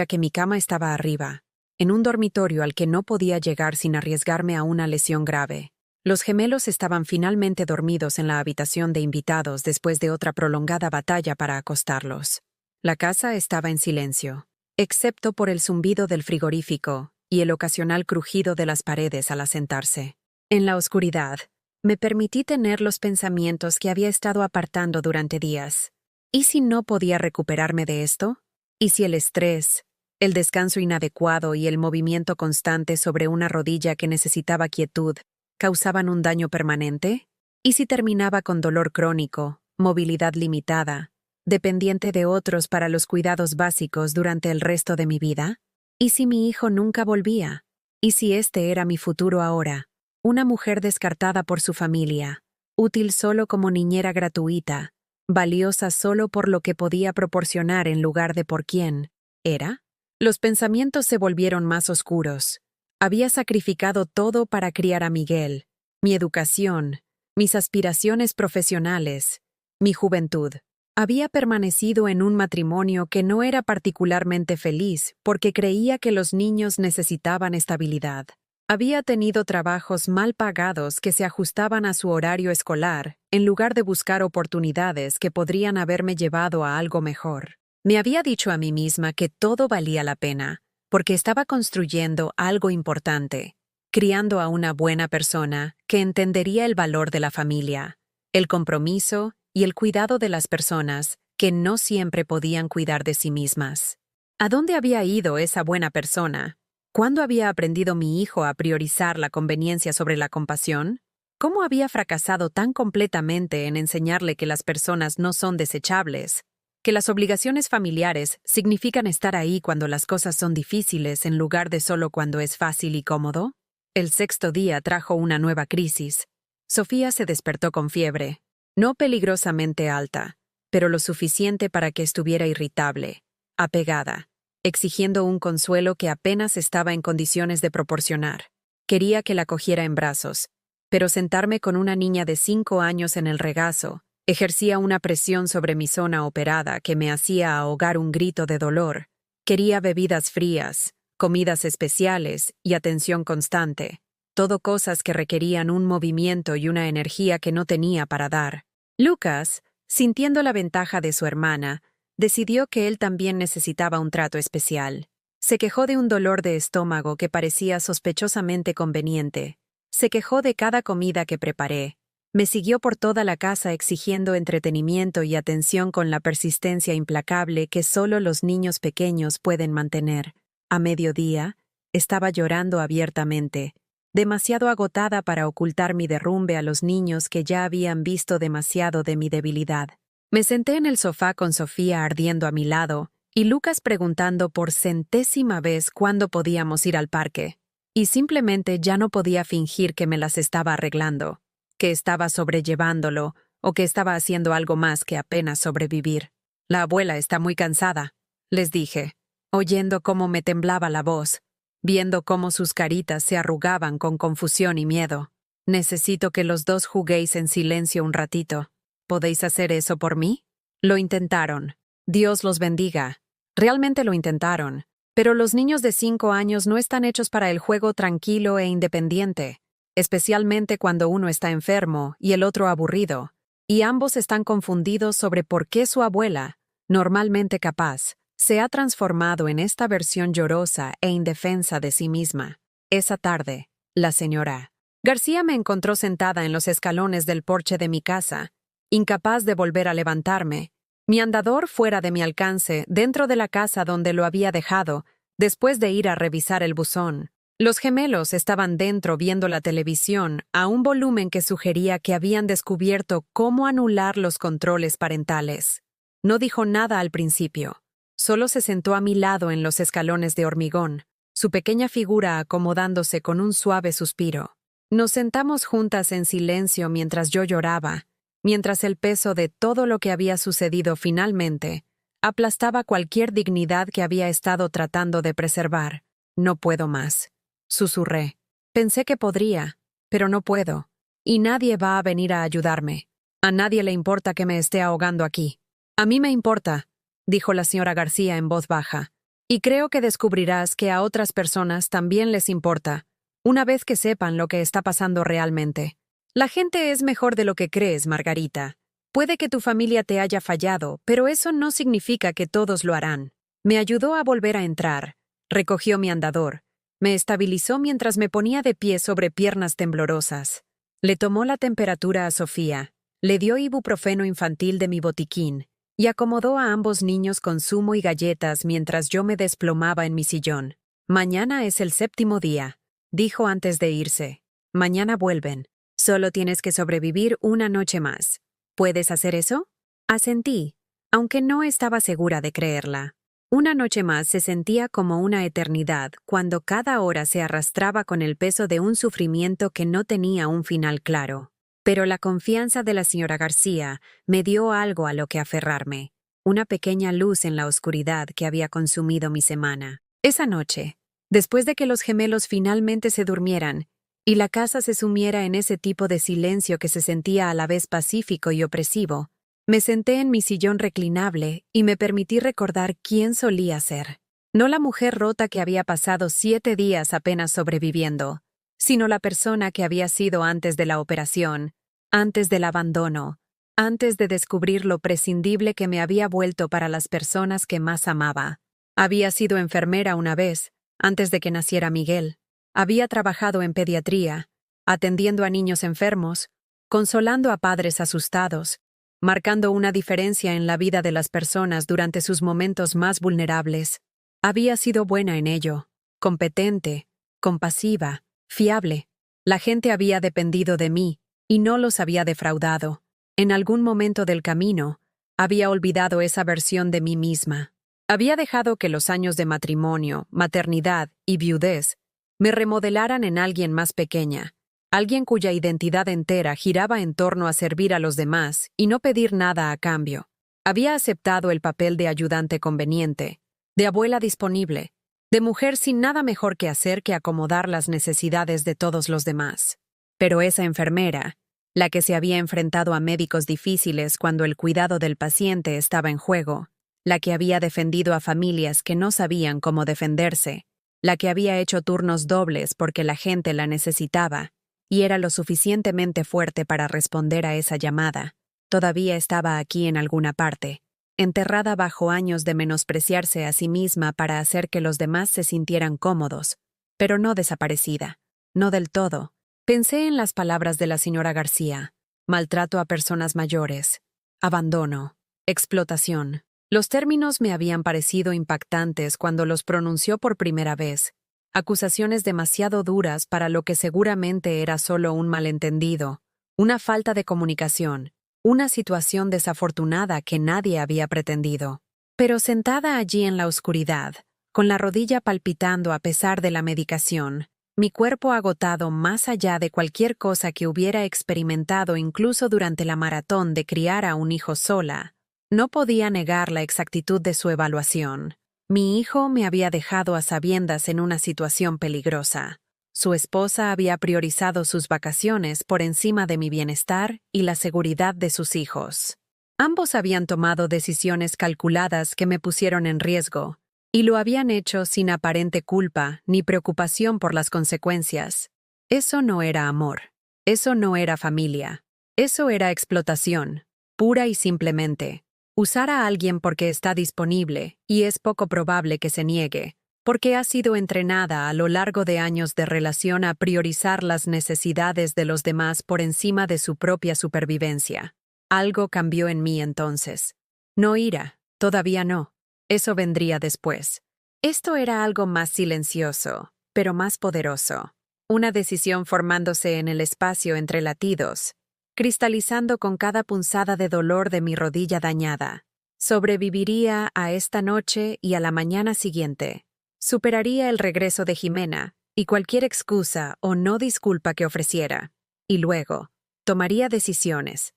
que mi cama estaba arriba, en un dormitorio al que no podía llegar sin arriesgarme a una lesión grave. Los gemelos estaban finalmente dormidos en la habitación de invitados después de otra prolongada batalla para acostarlos. La casa estaba en silencio, excepto por el zumbido del frigorífico y el ocasional crujido de las paredes al asentarse. En la oscuridad, me permití tener los pensamientos que había estado apartando durante días. ¿Y si no podía recuperarme de esto? ¿Y si el estrés, el descanso inadecuado y el movimiento constante sobre una rodilla que necesitaba quietud causaban un daño permanente? ¿Y si terminaba con dolor crónico, movilidad limitada, dependiente de otros para los cuidados básicos durante el resto de mi vida? ¿Y si mi hijo nunca volvía? ¿Y si este era mi futuro ahora? Una mujer descartada por su familia, útil solo como niñera gratuita, valiosa solo por lo que podía proporcionar en lugar de por quién era. Los pensamientos se volvieron más oscuros. Había sacrificado todo para criar a Miguel, mi educación, mis aspiraciones profesionales, mi juventud. Había permanecido en un matrimonio que no era particularmente feliz porque creía que los niños necesitaban estabilidad. Había tenido trabajos mal pagados que se ajustaban a su horario escolar, en lugar de buscar oportunidades que podrían haberme llevado a algo mejor. Me había dicho a mí misma que todo valía la pena, porque estaba construyendo algo importante, criando a una buena persona que entendería el valor de la familia, el compromiso y el cuidado de las personas que no siempre podían cuidar de sí mismas. ¿A dónde había ido esa buena persona? ¿Cuándo había aprendido mi hijo a priorizar la conveniencia sobre la compasión? ¿Cómo había fracasado tan completamente en enseñarle que las personas no son desechables, que las obligaciones familiares significan estar ahí cuando las cosas son difíciles en lugar de solo cuando es fácil y cómodo? El 6º día trajo una nueva crisis. Sofía se despertó con fiebre, no peligrosamente alta, pero lo suficiente para que estuviera irritable, apegada, exigiendo un consuelo que apenas estaba en condiciones de proporcionar. Quería que la cogiera en brazos, pero sentarme con una niña de 5 años en el regazo ejercía una presión sobre mi zona operada que me hacía ahogar un grito de dolor. Quería bebidas frías, comidas especiales y atención constante. Todo cosas que requerían un movimiento y una energía que no tenía para dar. Lucas, sintiendo la ventaja de su hermana, decidió que él también necesitaba un trato especial. Se quejó de un dolor de estómago que parecía sospechosamente conveniente. Se quejó de cada comida que preparé. Me siguió por toda la casa exigiendo entretenimiento y atención con la persistencia implacable que solo los niños pequeños pueden mantener. A mediodía, estaba llorando abiertamente, demasiado agotada para ocultar mi derrumbe a los niños que ya habían visto demasiado de mi debilidad. Me senté en el sofá con Sofía ardiendo a mi lado y Lucas preguntando por 100ª vez cuándo podíamos ir al parque. Y simplemente ya no podía fingir que me las estaba arreglando, que estaba sobrellevándolo o que estaba haciendo algo más que apenas sobrevivir. La abuela está muy cansada, les dije, oyendo cómo me temblaba la voz, viendo cómo sus caritas se arrugaban con confusión y miedo. Necesito que los dos juguéis en silencio un ratito. ¿Podéis hacer eso por mí? Lo intentaron. Dios los bendiga. Realmente lo intentaron. Pero los niños de 5 años no están hechos para el juego tranquilo e independiente, especialmente cuando uno está enfermo y el otro aburrido, y ambos están confundidos sobre por qué su abuela, normalmente capaz, se ha transformado en esta versión llorosa e indefensa de sí misma. Esa tarde, la señora García me encontró sentada en los escalones del porche de mi casa, incapaz de volver a levantarme, mi andador fuera de mi alcance, dentro de la casa donde lo había dejado, después de ir a revisar el buzón. Los gemelos estaban dentro viendo la televisión a un volumen que sugería que habían descubierto cómo anular los controles parentales. No dijo nada al principio. Solo se sentó a mi lado en los escalones de hormigón, su pequeña figura acomodándose con un suave suspiro. Nos sentamos juntas en silencio mientras yo lloraba, mientras el peso de todo lo que había sucedido finalmente aplastaba cualquier dignidad que había estado tratando de preservar. No puedo más, susurré. Pensé que podría, pero no puedo, y nadie va a venir a ayudarme. A nadie le importa que me esté ahogando aquí. A mí me importa, dijo la señora García en voz baja, y creo que descubrirás que a otras personas también les importa, una vez que sepan lo que está pasando realmente. La gente es mejor de lo que crees, Margarita. Puede que tu familia te haya fallado, pero eso no significa que todos lo harán. Me ayudó a volver a entrar, recogió mi andador, me estabilizó mientras me ponía de pie sobre piernas temblorosas. Le tomó la temperatura a Sofía, le dio ibuprofeno infantil de mi botiquín y acomodó a ambos niños con zumo y galletas mientras yo me desplomaba en mi sillón. Mañana es el 7º día, dijo antes de irse. Mañana vuelven. Solo tienes que sobrevivir una noche más. ¿Puedes hacer eso? Asentí, aunque no estaba segura de creerla. Una noche más se sentía como una eternidad cuando cada hora se arrastraba con el peso de un sufrimiento que no tenía un final claro. Pero la confianza de la señora García me dio algo a lo que aferrarme, una pequeña luz en la oscuridad que había consumido mi semana. Esa noche, después de que los gemelos finalmente se durmieran, y la casa se sumiera en ese tipo de silencio que se sentía a la vez pacífico y opresivo, me senté en mi sillón reclinable y me permití recordar quién solía ser. No la mujer rota que había pasado 7 días apenas sobreviviendo, sino la persona que había sido antes de la operación, antes del abandono, antes de descubrir lo prescindible que me había vuelto para las personas que más amaba. Había sido enfermera una vez, antes de que naciera Miguel. Había trabajado en pediatría, atendiendo a niños enfermos, consolando a padres asustados, marcando una diferencia en la vida de las personas durante sus momentos más vulnerables. Había sido buena en ello, competente, compasiva, fiable. La gente había dependido de mí y no los había defraudado. En algún momento del camino, había olvidado esa versión de mí misma. Había dejado que los años de matrimonio, maternidad y viudez me remodelaran en alguien más pequeña, alguien cuya identidad entera giraba en torno a servir a los demás y no pedir nada a cambio. Había aceptado el papel de ayudante conveniente, de abuela disponible, de mujer sin nada mejor que hacer que acomodar las necesidades de todos los demás. Pero esa enfermera, la que se había enfrentado a médicos difíciles cuando el cuidado del paciente estaba en juego, la que había defendido a familias que no sabían cómo defenderse, la que había hecho turnos dobles porque la gente la necesitaba, y era lo suficientemente fuerte para responder a esa llamada, todavía estaba aquí en alguna parte, enterrada bajo años de menospreciarse a sí misma para hacer que los demás se sintieran cómodos, pero no desaparecida, no del todo. Pensé en las palabras de la señora García: maltrato a personas mayores, abandono, explotación. Los términos me habían parecido impactantes cuando los pronunció por primera vez, acusaciones demasiado duras para lo que seguramente era solo un malentendido, una falta de comunicación, una situación desafortunada que nadie había pretendido. Pero sentada allí en la oscuridad, con la rodilla palpitando a pesar de la medicación, mi cuerpo agotado más allá de cualquier cosa que hubiera experimentado incluso durante la maratón de criar a un hijo sola, no podía negar la exactitud de su evaluación. Mi hijo me había dejado a sabiendas en una situación peligrosa. Su esposa había priorizado sus vacaciones por encima de mi bienestar y la seguridad de sus hijos. Ambos habían tomado decisiones calculadas que me pusieron en riesgo, y lo habían hecho sin aparente culpa ni preocupación por las consecuencias. Eso no era amor. Eso no era familia. Eso era explotación, pura y simplemente. Usar a alguien porque está disponible, y es poco probable que se niegue, porque ha sido entrenada a lo largo de años de relación a priorizar las necesidades de los demás por encima de su propia supervivencia. Algo cambió en mí entonces. No ira, todavía no. Eso vendría después. Esto era algo más silencioso, pero más poderoso. Una decisión formándose en el espacio entre latidos, cristalizando con cada punzada de dolor de mi rodilla dañada. Sobreviviría a esta noche y a la mañana siguiente. Superaría el regreso de Jimena y cualquier excusa o no disculpa que ofreciera. Y luego, tomaría decisiones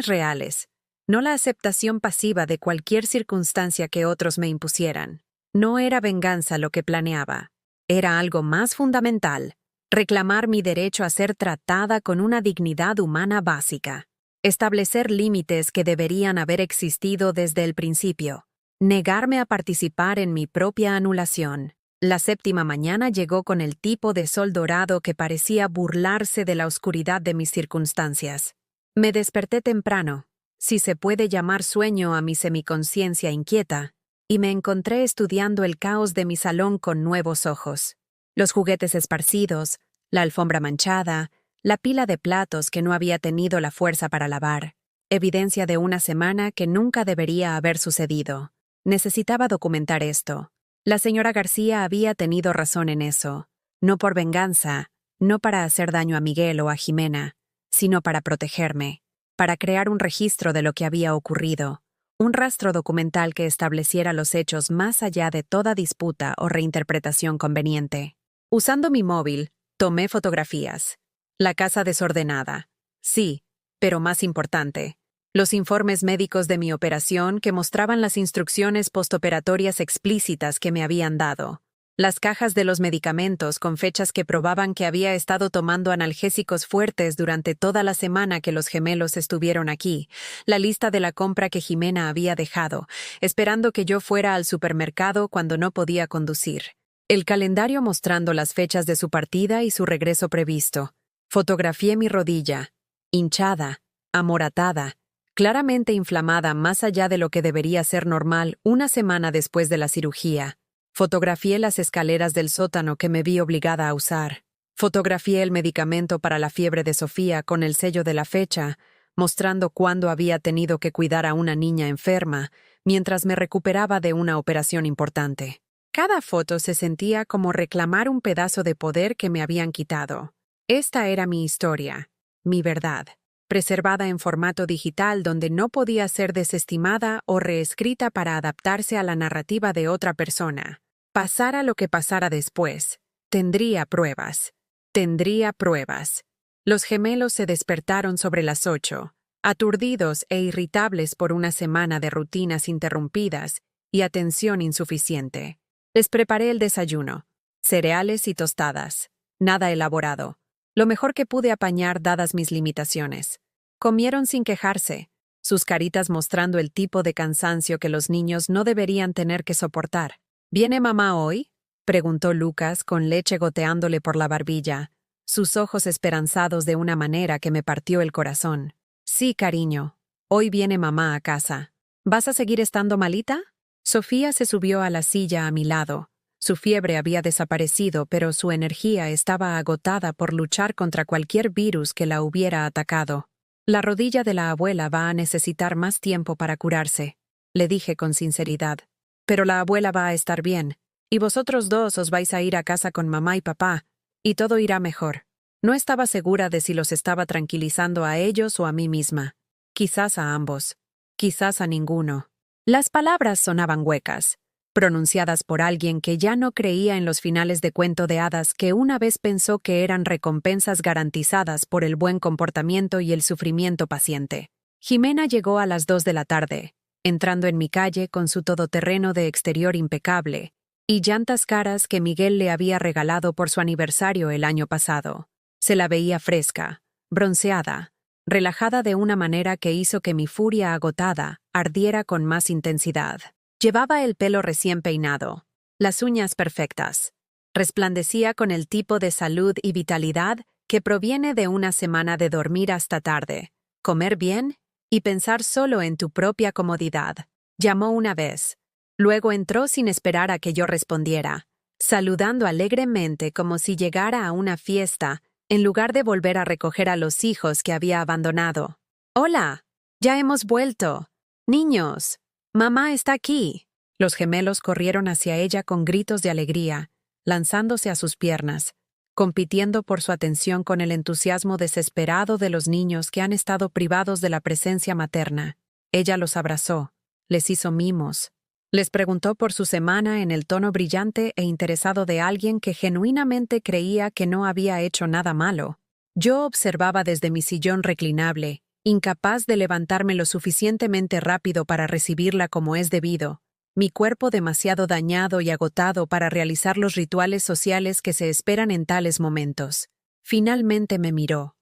reales, no la aceptación pasiva de cualquier circunstancia que otros me impusieran. No era venganza lo que planeaba. Era algo más fundamental: reclamar mi derecho a ser tratada con una dignidad humana básica. Establecer límites que deberían haber existido desde el principio. Negarme a participar en mi propia anulación. La séptima mañana llegó con el tipo de sol dorado que parecía burlarse de la oscuridad de mis circunstancias. Me desperté temprano, si se puede llamar sueño a mi semiconciencia inquieta, y me encontré estudiando el caos de mi salón con nuevos ojos. Los juguetes esparcidos, la alfombra manchada, la pila de platos que no había tenido la fuerza para lavar, evidencia de una semana que nunca debería haber sucedido. Necesitaba documentar esto. La señora García había tenido razón en eso, no por venganza, no para hacer daño a Miguel o a Jimena, sino para protegerme, para crear un registro de lo que había ocurrido, un rastro documental que estableciera los hechos más allá de toda disputa o reinterpretación conveniente. Usando mi móvil, tomé fotografías. La casa desordenada. Sí, pero más importante, los informes médicos de mi operación que mostraban las instrucciones postoperatorias explícitas que me habían dado. Las cajas de los medicamentos con fechas que probaban que había estado tomando analgésicos fuertes durante toda la semana que los gemelos estuvieron aquí. La lista de la compra que Jimena había dejado, esperando que yo fuera al supermercado cuando no podía conducir. El calendario mostrando las fechas de su partida y su regreso previsto. Fotografié mi rodilla, hinchada, amoratada, claramente inflamada más allá de lo que debería ser normal una semana después de la cirugía. Fotografié las escaleras del sótano que me vi obligada a usar. Fotografié el medicamento para la fiebre de Sofía con el sello de la fecha, mostrando cuándo había tenido que cuidar a una niña enferma, mientras me recuperaba de una operación importante. Cada foto se sentía como reclamar un pedazo de poder que me habían quitado. Esta era mi historia, mi verdad, preservada en formato digital donde no podía ser desestimada o reescrita para adaptarse a la narrativa de otra persona. Pasara lo que pasara después, tendría pruebas. Tendría pruebas. Los gemelos se despertaron sobre las 8, aturdidos e irritables por una semana de rutinas interrumpidas y atención insuficiente. Les preparé el desayuno, cereales y tostadas, nada elaborado, lo mejor que pude apañar dadas mis limitaciones. Comieron sin quejarse, sus caritas mostrando el tipo de cansancio que los niños no deberían tener que soportar. ¿Viene mamá hoy?, preguntó Lucas con leche goteándole por la barbilla, sus ojos esperanzados de una manera que me partió el corazón. Sí, cariño, hoy viene mamá a casa. ¿Vas a seguir estando malita? Sofía se subió a la silla a mi lado. Su fiebre había desaparecido, pero su energía estaba agotada por luchar contra cualquier virus que la hubiera atacado. La rodilla de la abuela va a necesitar más tiempo para curarse, le dije con sinceridad. Pero la abuela va a estar bien, y vosotros dos os vais a ir a casa con mamá y papá, y todo irá mejor. No estaba segura de si los estaba tranquilizando a ellos o a mí misma. Quizás a ambos. Quizás a ninguno. Las palabras sonaban huecas, pronunciadas por alguien que ya no creía en los finales de cuento de hadas que una vez pensó que eran recompensas garantizadas por el buen comportamiento y el sufrimiento paciente. Jimena llegó a las 2 de la tarde, entrando en mi calle con su todoterreno de exterior impecable y llantas caras que Miguel le había regalado por su aniversario el año pasado. Se la veía fresca, bronceada, relajada de una manera que hizo que mi furia agotada ardiera con más intensidad. Llevaba el pelo recién peinado, las uñas perfectas. Resplandecía con el tipo de salud y vitalidad que proviene de una semana de dormir hasta tarde, comer bien y pensar solo en tu propia comodidad. Llamó una vez. Luego entró sin esperar a que yo respondiera, saludando alegremente como si llegara a una fiesta, en lugar de volver a recoger a los hijos que había abandonado. «Hola, ya hemos vuelto. Niños, mamá está aquí». Los gemelos corrieron hacia ella con gritos de alegría, lanzándose a sus piernas, compitiendo por su atención con el entusiasmo desesperado de los niños que han estado privados de la presencia materna. Ella los abrazó, les hizo mimos. Les preguntó por su semana en el tono brillante e interesado de alguien que genuinamente creía que no había hecho nada malo. Yo observaba desde mi sillón reclinable, incapaz de levantarme lo suficientemente rápido para recibirla como es debido, mi cuerpo demasiado dañado y agotado para realizar los rituales sociales que se esperan en tales momentos. Finalmente me miró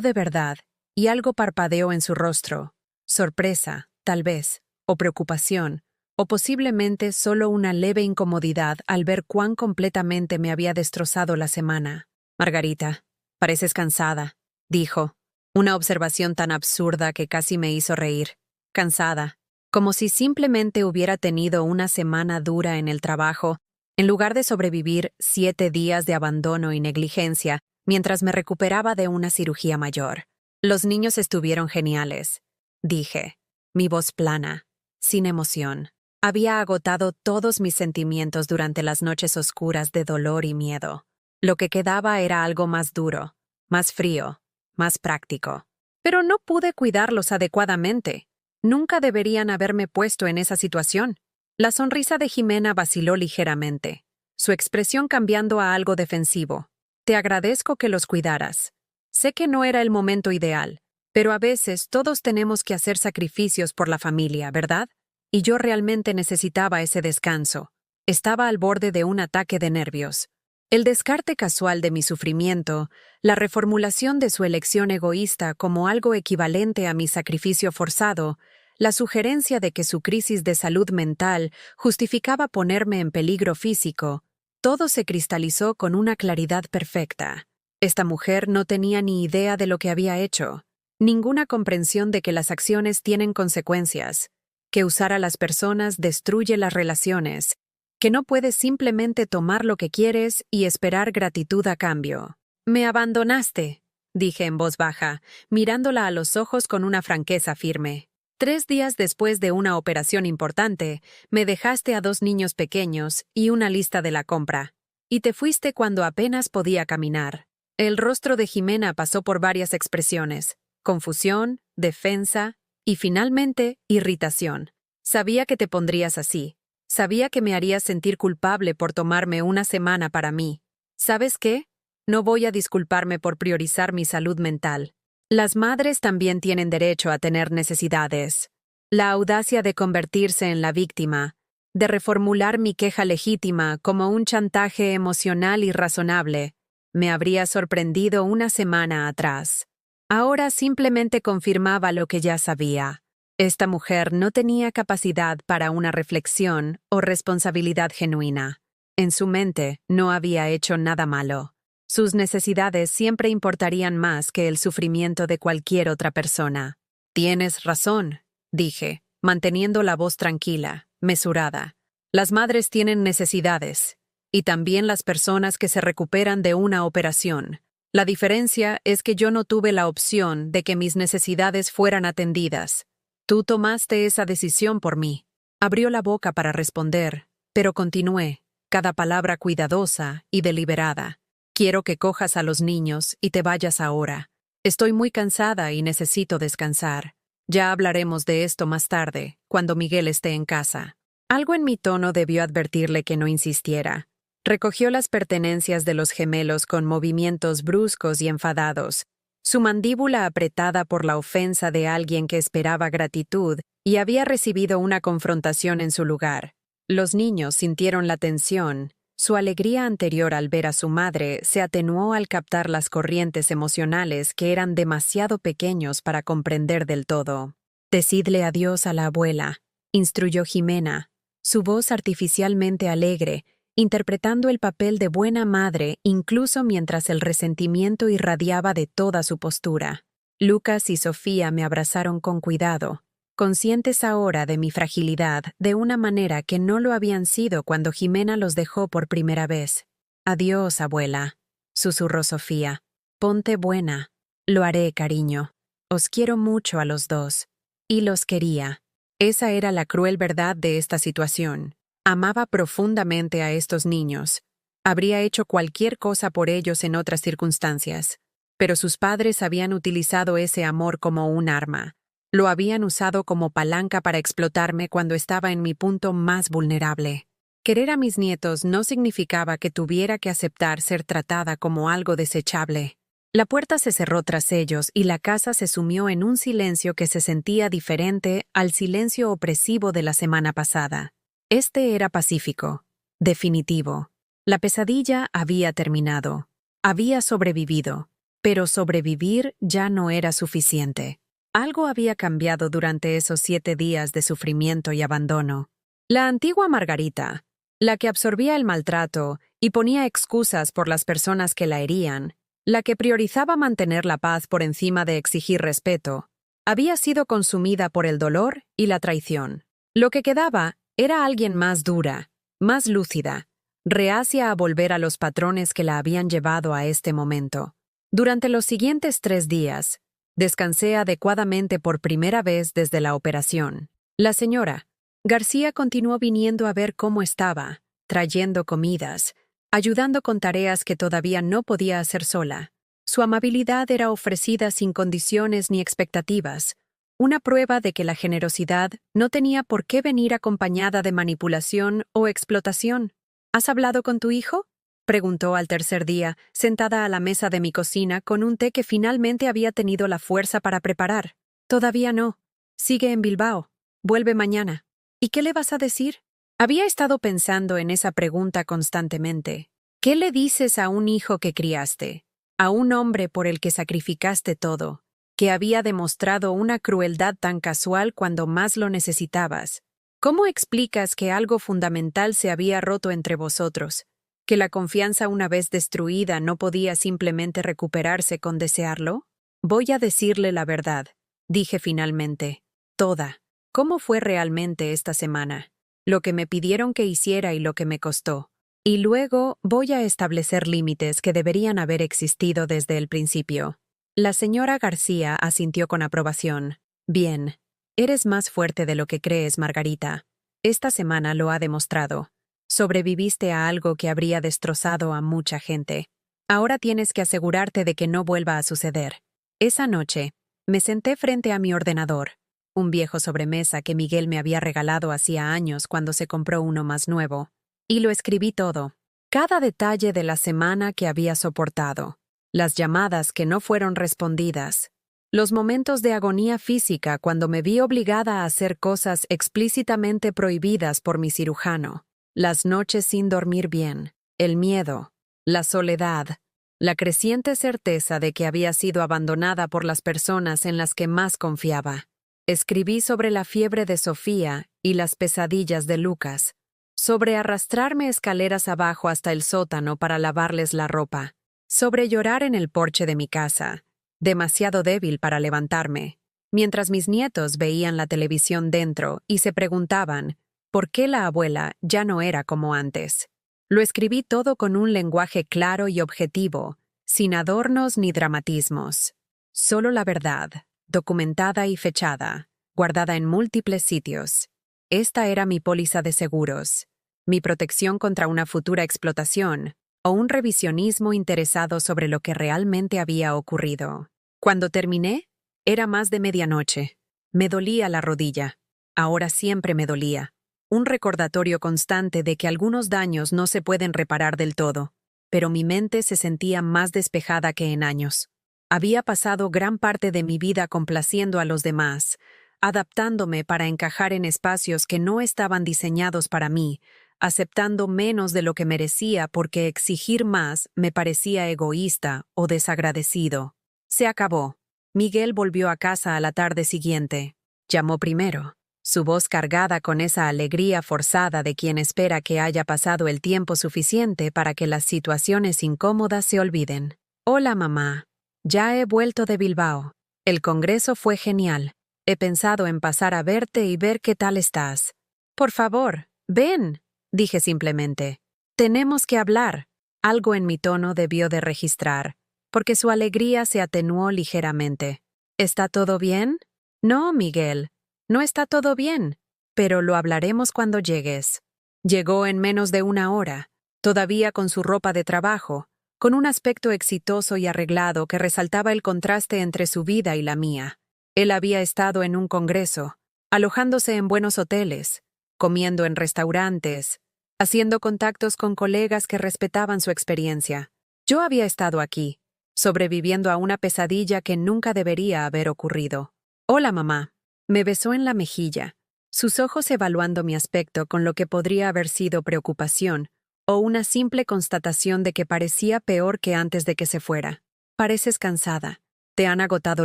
de verdad, y algo parpadeó en su rostro. Sorpresa, tal vez, o preocupación, o posiblemente solo una leve incomodidad al ver cuán completamente me había destrozado la semana. «Margarita, pareces cansada», dijo, una observación tan absurda que casi me hizo reír. Cansada, como si simplemente hubiera tenido una semana dura en el trabajo, en lugar de sobrevivir 7 días de abandono y negligencia mientras me recuperaba de una cirugía mayor. «Los niños estuvieron geniales», dije, mi voz plana, sin emoción. Había agotado todos mis sentimientos durante las noches oscuras de dolor y miedo. Lo que quedaba era algo más duro, más frío, más práctico. Pero no pude cuidarlos adecuadamente. Nunca deberían haberme puesto en esa situación. La sonrisa de Jimena vaciló ligeramente, su expresión cambiando a algo defensivo. «Te agradezco que los cuidaras. Sé que no era el momento ideal, pero a veces todos tenemos que hacer sacrificios por la familia, ¿verdad? Y yo realmente necesitaba ese descanso. Estaba al borde de un ataque de nervios. El descarte casual de mi sufrimiento, la reformulación de su elección egoísta como algo equivalente a mi sacrificio forzado, la sugerencia de que su crisis de salud mental justificaba ponerme en peligro físico, todo se cristalizó con una claridad perfecta. Esta mujer no tenía ni idea de lo que había hecho, ninguna comprensión de que las acciones tienen consecuencias, que usar a las personas destruye las relaciones, que no puedes simplemente tomar lo que quieres y esperar gratitud a cambio. «Me abandonaste», dije en voz baja, mirándola a los ojos con una franqueza firme. 3 días después de una operación importante, me dejaste a 2 niños pequeños y una lista de la compra, y te fuiste cuando apenas podía caminar. El rostro de Jimena pasó por varias expresiones: confusión, defensa y finalmente irritación. Sabía que te pondrías así. Sabía que me harías sentir culpable por tomarme una semana para mí. ¿Sabes qué? No voy a disculparme por priorizar mi salud mental. Las madres también tienen derecho a tener necesidades. La audacia de convertirse en la víctima, de reformular mi queja legítima como un chantaje emocional irrazonable, me habría sorprendido una semana atrás. Ahora simplemente confirmaba lo que ya sabía. Esta mujer no tenía capacidad para una reflexión o responsabilidad genuina. En su mente no había hecho nada malo. Sus necesidades siempre importarían más que el sufrimiento de cualquier otra persona. Tienes razón, dije, manteniendo la voz tranquila, mesurada. Las madres tienen necesidades, y también las personas que se recuperan de una operación. La diferencia es que yo no tuve la opción de que mis necesidades fueran atendidas. Tú tomaste esa decisión por mí. Abrió la boca para responder, pero continué, cada palabra cuidadosa y deliberada. Quiero que cojas a los niños y te vayas ahora. Estoy muy cansada y necesito descansar. Ya hablaremos de esto más tarde, cuando Miguel esté en casa. Algo en mi tono debió advertirle que no insistiera. Recogió las pertenencias de los gemelos con movimientos bruscos y enfadados, su mandíbula apretada por la ofensa de alguien que esperaba gratitud y había recibido una confrontación en su lugar. Los niños sintieron la tensión. Su alegría anterior al ver a su madre se atenuó al captar las corrientes emocionales que eran demasiado pequeños para comprender del todo. «Decidle adiós a la abuela», instruyó Jimena, su voz artificialmente alegre, interpretando el papel de buena madre incluso mientras el resentimiento irradiaba de toda su postura. Lucas y Sofía me abrazaron con cuidado, conscientes ahora de mi fragilidad de una manera que no lo habían sido cuando Jimena los dejó por primera vez. «Adiós, abuela», susurró Sofía. «Ponte buena». «Lo haré, cariño. Os quiero mucho a los dos». Y los quería. Esa era la cruel verdad de esta situación. Amaba profundamente a estos niños. Habría hecho cualquier cosa por ellos en otras circunstancias. Pero sus padres habían utilizado ese amor como un arma. Lo habían usado como palanca para explotarme cuando estaba en mi punto más vulnerable. Querer a mis nietos no significaba que tuviera que aceptar ser tratada como algo desechable. La puerta se cerró tras ellos y la casa se sumió en un silencio que se sentía diferente al silencio opresivo de la semana pasada. Este era pacífico, definitivo. La pesadilla había terminado. Había sobrevivido, pero sobrevivir ya no era suficiente. Algo había cambiado durante esos 7 días de sufrimiento y abandono. La antigua Margarita, la que absorbía el maltrato y ponía excusas por las personas que la herían, la que priorizaba mantener la paz por encima de exigir respeto, había sido consumida por el dolor y la traición. Lo que quedaba era alguien más dura, más lúcida, reacia a volver a los patrones que la habían llevado a este momento. Durante los siguientes 3 días, descansé adecuadamente por primera vez desde la operación. La señora García continuó viniendo a ver cómo estaba, trayendo comidas, ayudando con tareas que todavía no podía hacer sola. Su amabilidad era ofrecida sin condiciones ni expectativas, una prueba de que la generosidad no tenía por qué venir acompañada de manipulación o explotación. ¿Has hablado con tu hijo?, preguntó al tercer día, sentada a la mesa de mi cocina con un té que finalmente había tenido la fuerza para preparar. Todavía no. Sigue en Bilbao. Vuelve mañana. ¿Y qué le vas a decir? Había estado pensando en esa pregunta constantemente. ¿Qué le dices a un hijo que criaste? A un hombre por el que sacrificaste todo, que había demostrado una crueldad tan casual cuando más lo necesitabas. ¿Cómo explicas que algo fundamental se había roto entre vosotros? ¿Que la confianza una vez destruida no podía simplemente recuperarse con desearlo? Voy a decirle la verdad, dije finalmente. Toda. ¿Cómo fue realmente esta semana? Lo que me pidieron que hiciera y lo que me costó. Y luego voy a establecer límites que deberían haber existido desde el principio. La señora García asintió con aprobación. Bien. Eres más fuerte de lo que crees, Margarita. Esta semana lo ha demostrado. Sobreviviste a algo que habría destrozado a mucha gente. Ahora tienes que asegurarte de que no vuelva a suceder. Esa noche, me senté frente a mi ordenador, un viejo sobremesa que Miguel me había regalado hacía años cuando se compró uno más nuevo, y lo escribí todo. Cada detalle de la semana que había soportado. Las llamadas que no fueron respondidas, Los momentos de agonía física cuando me vi obligada a hacer cosas explícitamente prohibidas por mi cirujano. Las noches sin dormir bien, el miedo, la soledad, la creciente certeza de que había sido abandonada por las personas en las que más confiaba. Escribí sobre la fiebre de Sofía y las pesadillas de Lucas, sobre arrastrarme escaleras abajo hasta el sótano para lavarles la ropa, sobre llorar en el porche de mi casa, demasiado débil para levantarme, mientras mis nietos veían la televisión dentro y se preguntaban por qué la abuela ya no era como antes. Lo escribí todo con un lenguaje claro y objetivo, sin adornos ni dramatismos. Solo la verdad, documentada y fechada, guardada en múltiples sitios. Esta era mi póliza de seguros, mi protección contra una futura explotación o un revisionismo interesado sobre lo que realmente había ocurrido. Cuando terminé, era más de medianoche. Me dolía la rodilla. Ahora siempre me dolía. Un recordatorio constante de que algunos daños no se pueden reparar del todo, pero mi mente se sentía más despejada que en años. Había pasado gran parte de mi vida complaciendo a los demás, adaptándome para encajar en espacios que no estaban diseñados para mí, aceptando menos de lo que merecía porque exigir más me parecía egoísta o desagradecido. Se acabó. Miguel volvió a casa a la tarde siguiente. Llamó primero, su voz cargada con esa alegría forzada de quien espera que haya pasado el tiempo suficiente para que las situaciones incómodas se olviden. Hola, mamá. Ya he vuelto de Bilbao. El congreso fue genial. He pensado en pasar a verte y ver qué tal estás. Por favor, ven, dije simplemente. Tenemos que hablar. Algo en mi tono debió de registrar, porque su alegría se atenuó ligeramente. ¿Está todo bien? No, Miguel, no está todo bien, pero lo hablaremos cuando llegues. Llegó en menos de una hora, todavía con su ropa de trabajo, con un aspecto exitoso y arreglado que resaltaba el contraste entre su vida y la mía. Él había estado en un congreso, alojándose en buenos hoteles, comiendo en restaurantes, haciendo contactos con colegas que respetaban su experiencia. Yo había estado aquí, sobreviviendo a una pesadilla que nunca debería haber ocurrido. Hola, mamá. Me besó en la mejilla, sus ojos evaluando mi aspecto con lo que podría haber sido preocupación o una simple constatación de que parecía peor que antes de que se fuera. Pareces cansada. ¿Te han agotado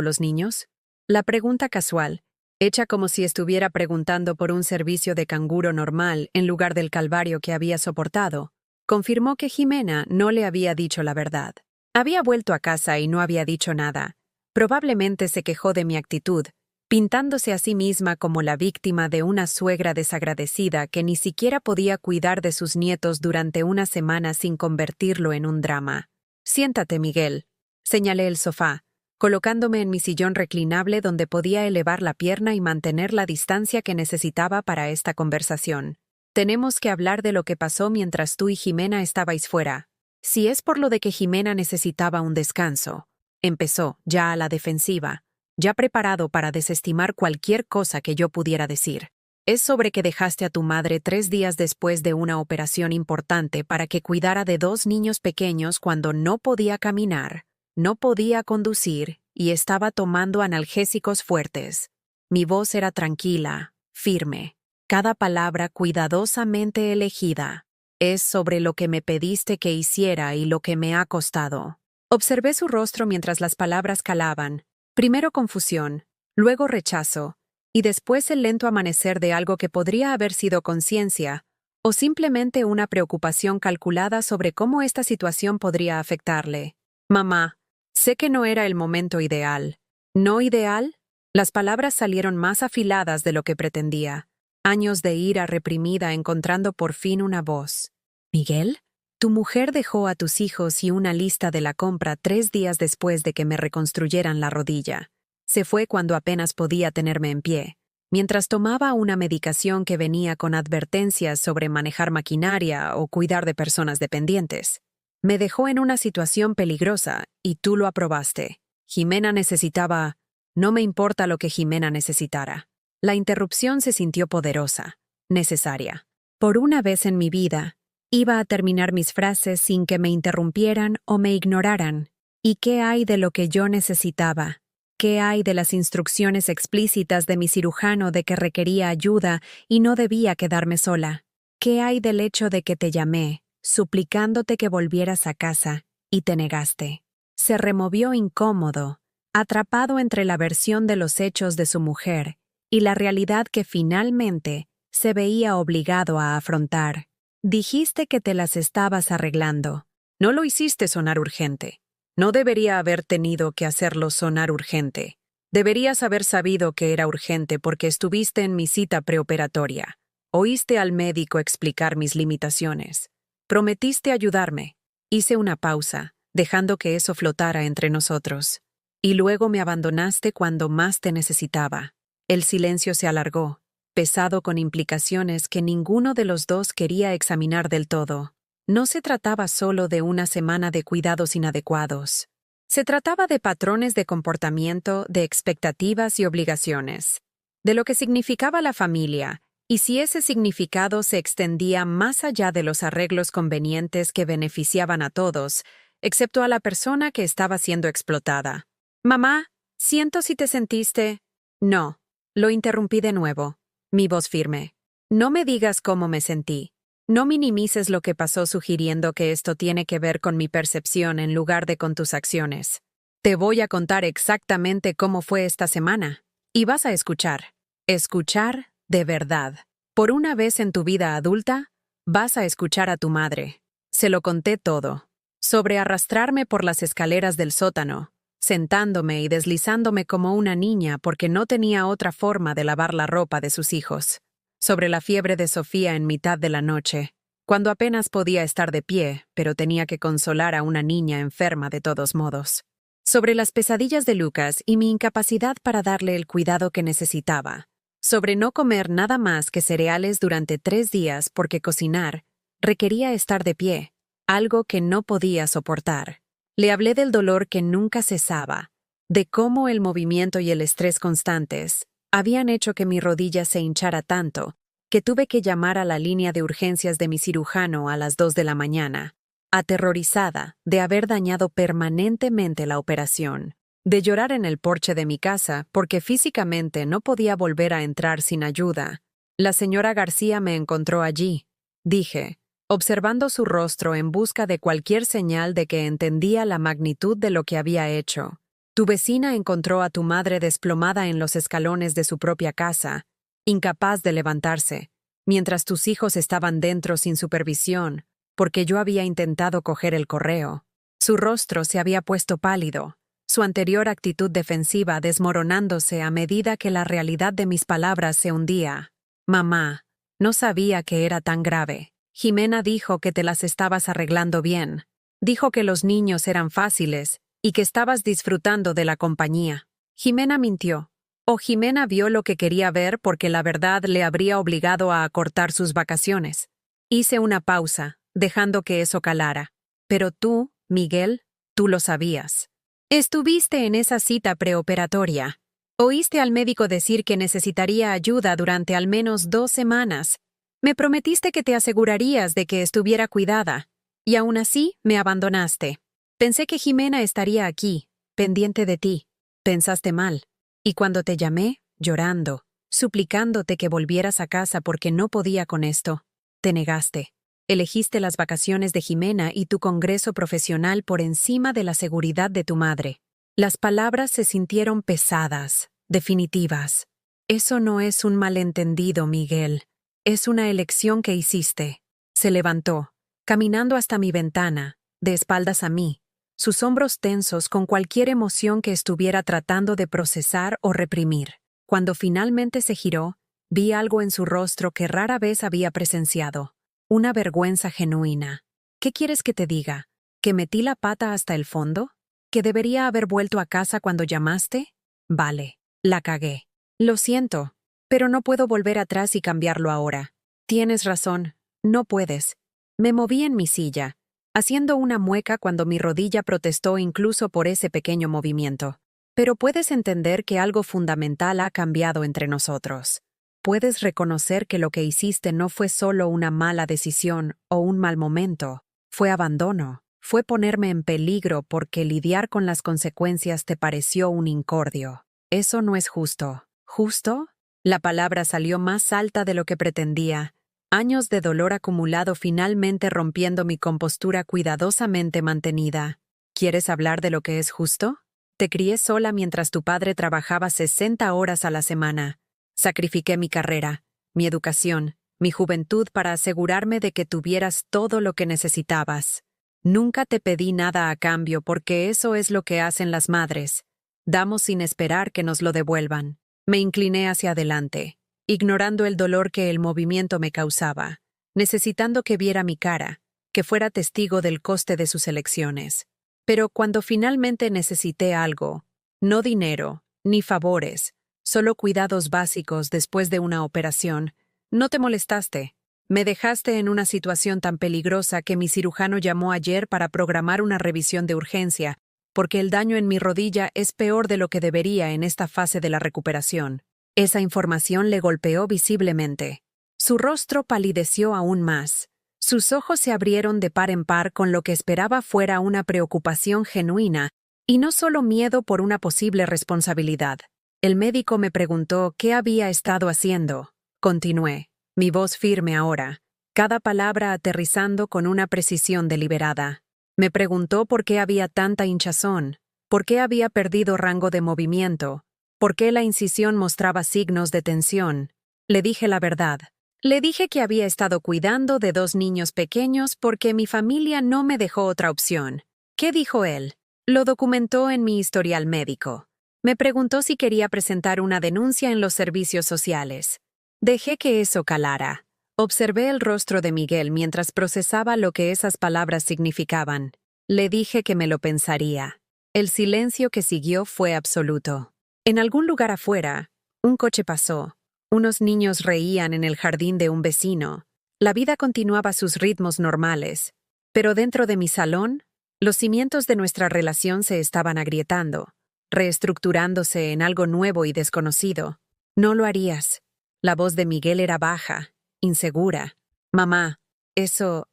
los niños? La pregunta casual, hecha como si estuviera preguntando por un servicio de canguro normal en lugar del calvario que había soportado, confirmó que Jimena no le había dicho la verdad. Había vuelto a casa y no había dicho nada. Probablemente se quejó de mi actitud, pintándose a sí misma como la víctima de una suegra desagradecida que ni siquiera podía cuidar de sus nietos durante una semana sin convertirlo en un drama. Siéntate, Miguel. Señalé el sofá, colocándome en mi sillón reclinable donde podía elevar la pierna y mantener la distancia que necesitaba para esta conversación. Tenemos que hablar de lo que pasó mientras tú y Jimena estabais fuera. Si es por lo de que Jimena necesitaba un descanso, empezó, ya a la defensiva, ya preparado para desestimar cualquier cosa que yo pudiera decir. Es sobre que dejaste a tu madre 3 días después de una operación importante para que cuidara de 2 niños pequeños cuando no podía caminar, no podía conducir y estaba tomando analgésicos fuertes. Mi voz era tranquila, firme, cada palabra cuidadosamente elegida. Es sobre lo que me pediste que hiciera y lo que me ha costado. Observé su rostro mientras las palabras calaban. Primero confusión, luego rechazo, y después el lento amanecer de algo que podría haber sido conciencia, o simplemente una preocupación calculada sobre cómo esta situación podría afectarle. Mamá, sé que no era el momento ideal. ¿No ideal? Las palabras salieron más afiladas de lo que pretendía. Años de ira reprimida encontrando por fin una voz. ¿Miguel? Tu mujer dejó a tus hijos y una lista de la compra 3 días después de que me reconstruyeran la rodilla. Se fue cuando apenas podía tenerme en pie, mientras tomaba una medicación que venía con advertencias sobre manejar maquinaria o cuidar de personas dependientes. Me dejó en una situación peligrosa y tú lo aprobaste. Jimena necesitaba... No me importa lo que Jimena necesitara. La interrupción se sintió poderosa, necesaria. Por una vez en mi vida, iba a terminar mis frases sin que me interrumpieran o me ignoraran. ¿Y qué hay de lo que yo necesitaba? ¿Qué hay de las instrucciones explícitas de mi cirujano de que requería ayuda y no debía quedarme sola? ¿Qué hay del hecho de que te llamé, suplicándote que volvieras a casa, y te negaste? Se removió incómodo, atrapado entre la versión de los hechos de su mujer y la realidad que finalmente se veía obligado a afrontar. Dijiste que te las estabas arreglando. No lo hiciste sonar urgente. No debería haber tenido que hacerlo sonar urgente. Deberías haber sabido que era urgente porque estuviste en mi cita preoperatoria. Oíste al médico explicar mis limitaciones. Prometiste ayudarme. Hice una pausa, dejando que eso flotara entre nosotros. Y luego me abandonaste cuando más te necesitaba. El silencio se alargó, pesado con implicaciones que ninguno de los dos quería examinar del todo. No se trataba solo de una semana de cuidados inadecuados. Se trataba de patrones de comportamiento, de expectativas y obligaciones, de lo que significaba la familia, y si ese significado se extendía más allá de los arreglos convenientes que beneficiaban a todos, excepto a la persona que estaba siendo explotada. «Mamá, siento si te sentiste...» «No», lo interrumpí de nuevo, mi voz firme. «No me digas cómo me sentí. No minimices lo que pasó sugiriendo que esto tiene que ver con mi percepción en lugar de con tus acciones. Te voy a contar exactamente cómo fue esta semana. Y vas a escuchar. Escuchar de verdad. Por una vez en tu vida adulta, vas a escuchar a tu madre. Se lo conté todo. Sobre arrastrarme por las escaleras del sótano, sentándome y deslizándome como una niña porque no tenía otra forma de lavar la ropa de sus hijos. Sobre la fiebre de Sofía en mitad de la noche, cuando apenas podía estar de pie, pero tenía que consolar a una niña enferma de todos modos. Sobre las pesadillas de Lucas y mi incapacidad para darle el cuidado que necesitaba. Sobre no comer nada más que cereales durante 3 días porque cocinar requería estar de pie, algo que no podía soportar. Le hablé del dolor que nunca cesaba, de cómo el movimiento y el estrés constantes habían hecho que mi rodilla se hinchara tanto que tuve que llamar a la línea de urgencias de mi cirujano a las 2 de la mañana, aterrorizada de haber dañado permanentemente la operación, de llorar en el porche de mi casa porque físicamente no podía volver a entrar sin ayuda. La señora García me encontró allí, dije, observando su rostro en busca de cualquier señal de que entendía la magnitud de lo que había hecho. Tu vecina encontró a tu madre desplomada en los escalones de su propia casa, incapaz de levantarse, mientras tus hijos estaban dentro sin supervisión, porque yo había intentado coger el correo. Su rostro se había puesto pálido, su anterior actitud defensiva desmoronándose a medida que la realidad de mis palabras se hundía. Mamá, no sabía que era tan grave. Jimena dijo que te las estabas arreglando bien. Dijo que los niños eran fáciles y que estabas disfrutando de la compañía. Jimena mintió. O Jimena vio lo que quería ver porque la verdad le habría obligado a acortar sus vacaciones. Hice una pausa, dejando que eso calara. Pero tú, Miguel, tú lo sabías. Estuviste en esa cita preoperatoria. Oíste al médico decir que necesitaría ayuda durante al menos 2 semanas. Me prometiste que te asegurarías de que estuviera cuidada. Y aún así, me abandonaste. Pensé que Jimena estaría aquí, pendiente de ti. Pensaste mal. Y cuando te llamé, llorando, suplicándote que volvieras a casa porque no podía con esto, te negaste. Elegiste las vacaciones de Jimena y tu congreso profesional por encima de la seguridad de tu madre. Las palabras se sintieron pesadas, definitivas. Eso no es un malentendido, Miguel. Es una elección que hiciste. Se levantó, caminando hasta mi ventana, de espaldas a mí, sus hombros tensos con cualquier emoción que estuviera tratando de procesar o reprimir. Cuando finalmente se giró, vi algo en su rostro que rara vez había presenciado. Una vergüenza genuina. ¿Qué quieres que te diga? ¿Que metí la pata hasta el fondo? ¿Que debería haber vuelto a casa cuando llamaste? Vale, la cagué. Lo siento, pero no puedo volver atrás y cambiarlo ahora. Tienes razón, no puedes. Me moví en mi silla, haciendo una mueca cuando mi rodilla protestó incluso por ese pequeño movimiento. Pero puedes entender que algo fundamental ha cambiado entre nosotros. Puedes reconocer que lo que hiciste no fue solo una mala decisión o un mal momento, fue abandono, fue ponerme en peligro porque lidiar con las consecuencias te pareció un incordio. Eso no es justo. ¿Justo? La palabra salió más alta de lo que pretendía. Años de dolor acumulado finalmente rompiendo mi compostura cuidadosamente mantenida. ¿Quieres hablar de lo que es justo? Te crié sola mientras tu padre trabajaba 60 horas a la semana. Sacrifiqué mi carrera, mi educación, mi juventud para asegurarme de que tuvieras todo lo que necesitabas. Nunca te pedí nada a cambio porque eso es lo que hacen las madres. Damos sin esperar que nos lo devuelvan. Me incliné hacia adelante, ignorando el dolor que el movimiento me causaba, necesitando que viera mi cara, que fuera testigo del coste de sus elecciones. Pero cuando finalmente necesité algo, no dinero, ni favores, solo cuidados básicos después de una operación, no te molestaste. Me dejaste en una situación tan peligrosa que mi cirujano llamó ayer para programar una revisión de urgencia, porque el daño en mi rodilla es peor de lo que debería en esta fase de la recuperación. Esa información le golpeó visiblemente. Su rostro palideció aún más. Sus ojos se abrieron de par en par con lo que esperaba fuera una preocupación genuina, y no solo miedo por una posible responsabilidad. El médico me preguntó qué había estado haciendo. Continué, mi voz firme ahora, cada palabra aterrizando con una precisión deliberada. Me preguntó por qué había tanta hinchazón, por qué había perdido rango de movimiento, por qué la incisión mostraba signos de tensión. Le dije la verdad. Le dije que había estado cuidando de 2 niños pequeños porque mi familia no me dejó otra opción. ¿Qué dijo él? Lo documentó en mi historial médico. Me preguntó si quería presentar una denuncia en los servicios sociales. Dejé que eso calara. Observé el rostro de Miguel mientras procesaba lo que esas palabras significaban. Le dije que me lo pensaría. El silencio que siguió fue absoluto. En algún lugar afuera, un coche pasó. Unos niños reían en el jardín de un vecino. La vida continuaba sus ritmos normales. Pero dentro de mi salón, los cimientos de nuestra relación se estaban agrietando, reestructurándose en algo nuevo y desconocido. No lo harías. La voz de Miguel era baja, insegura. Mamá, eso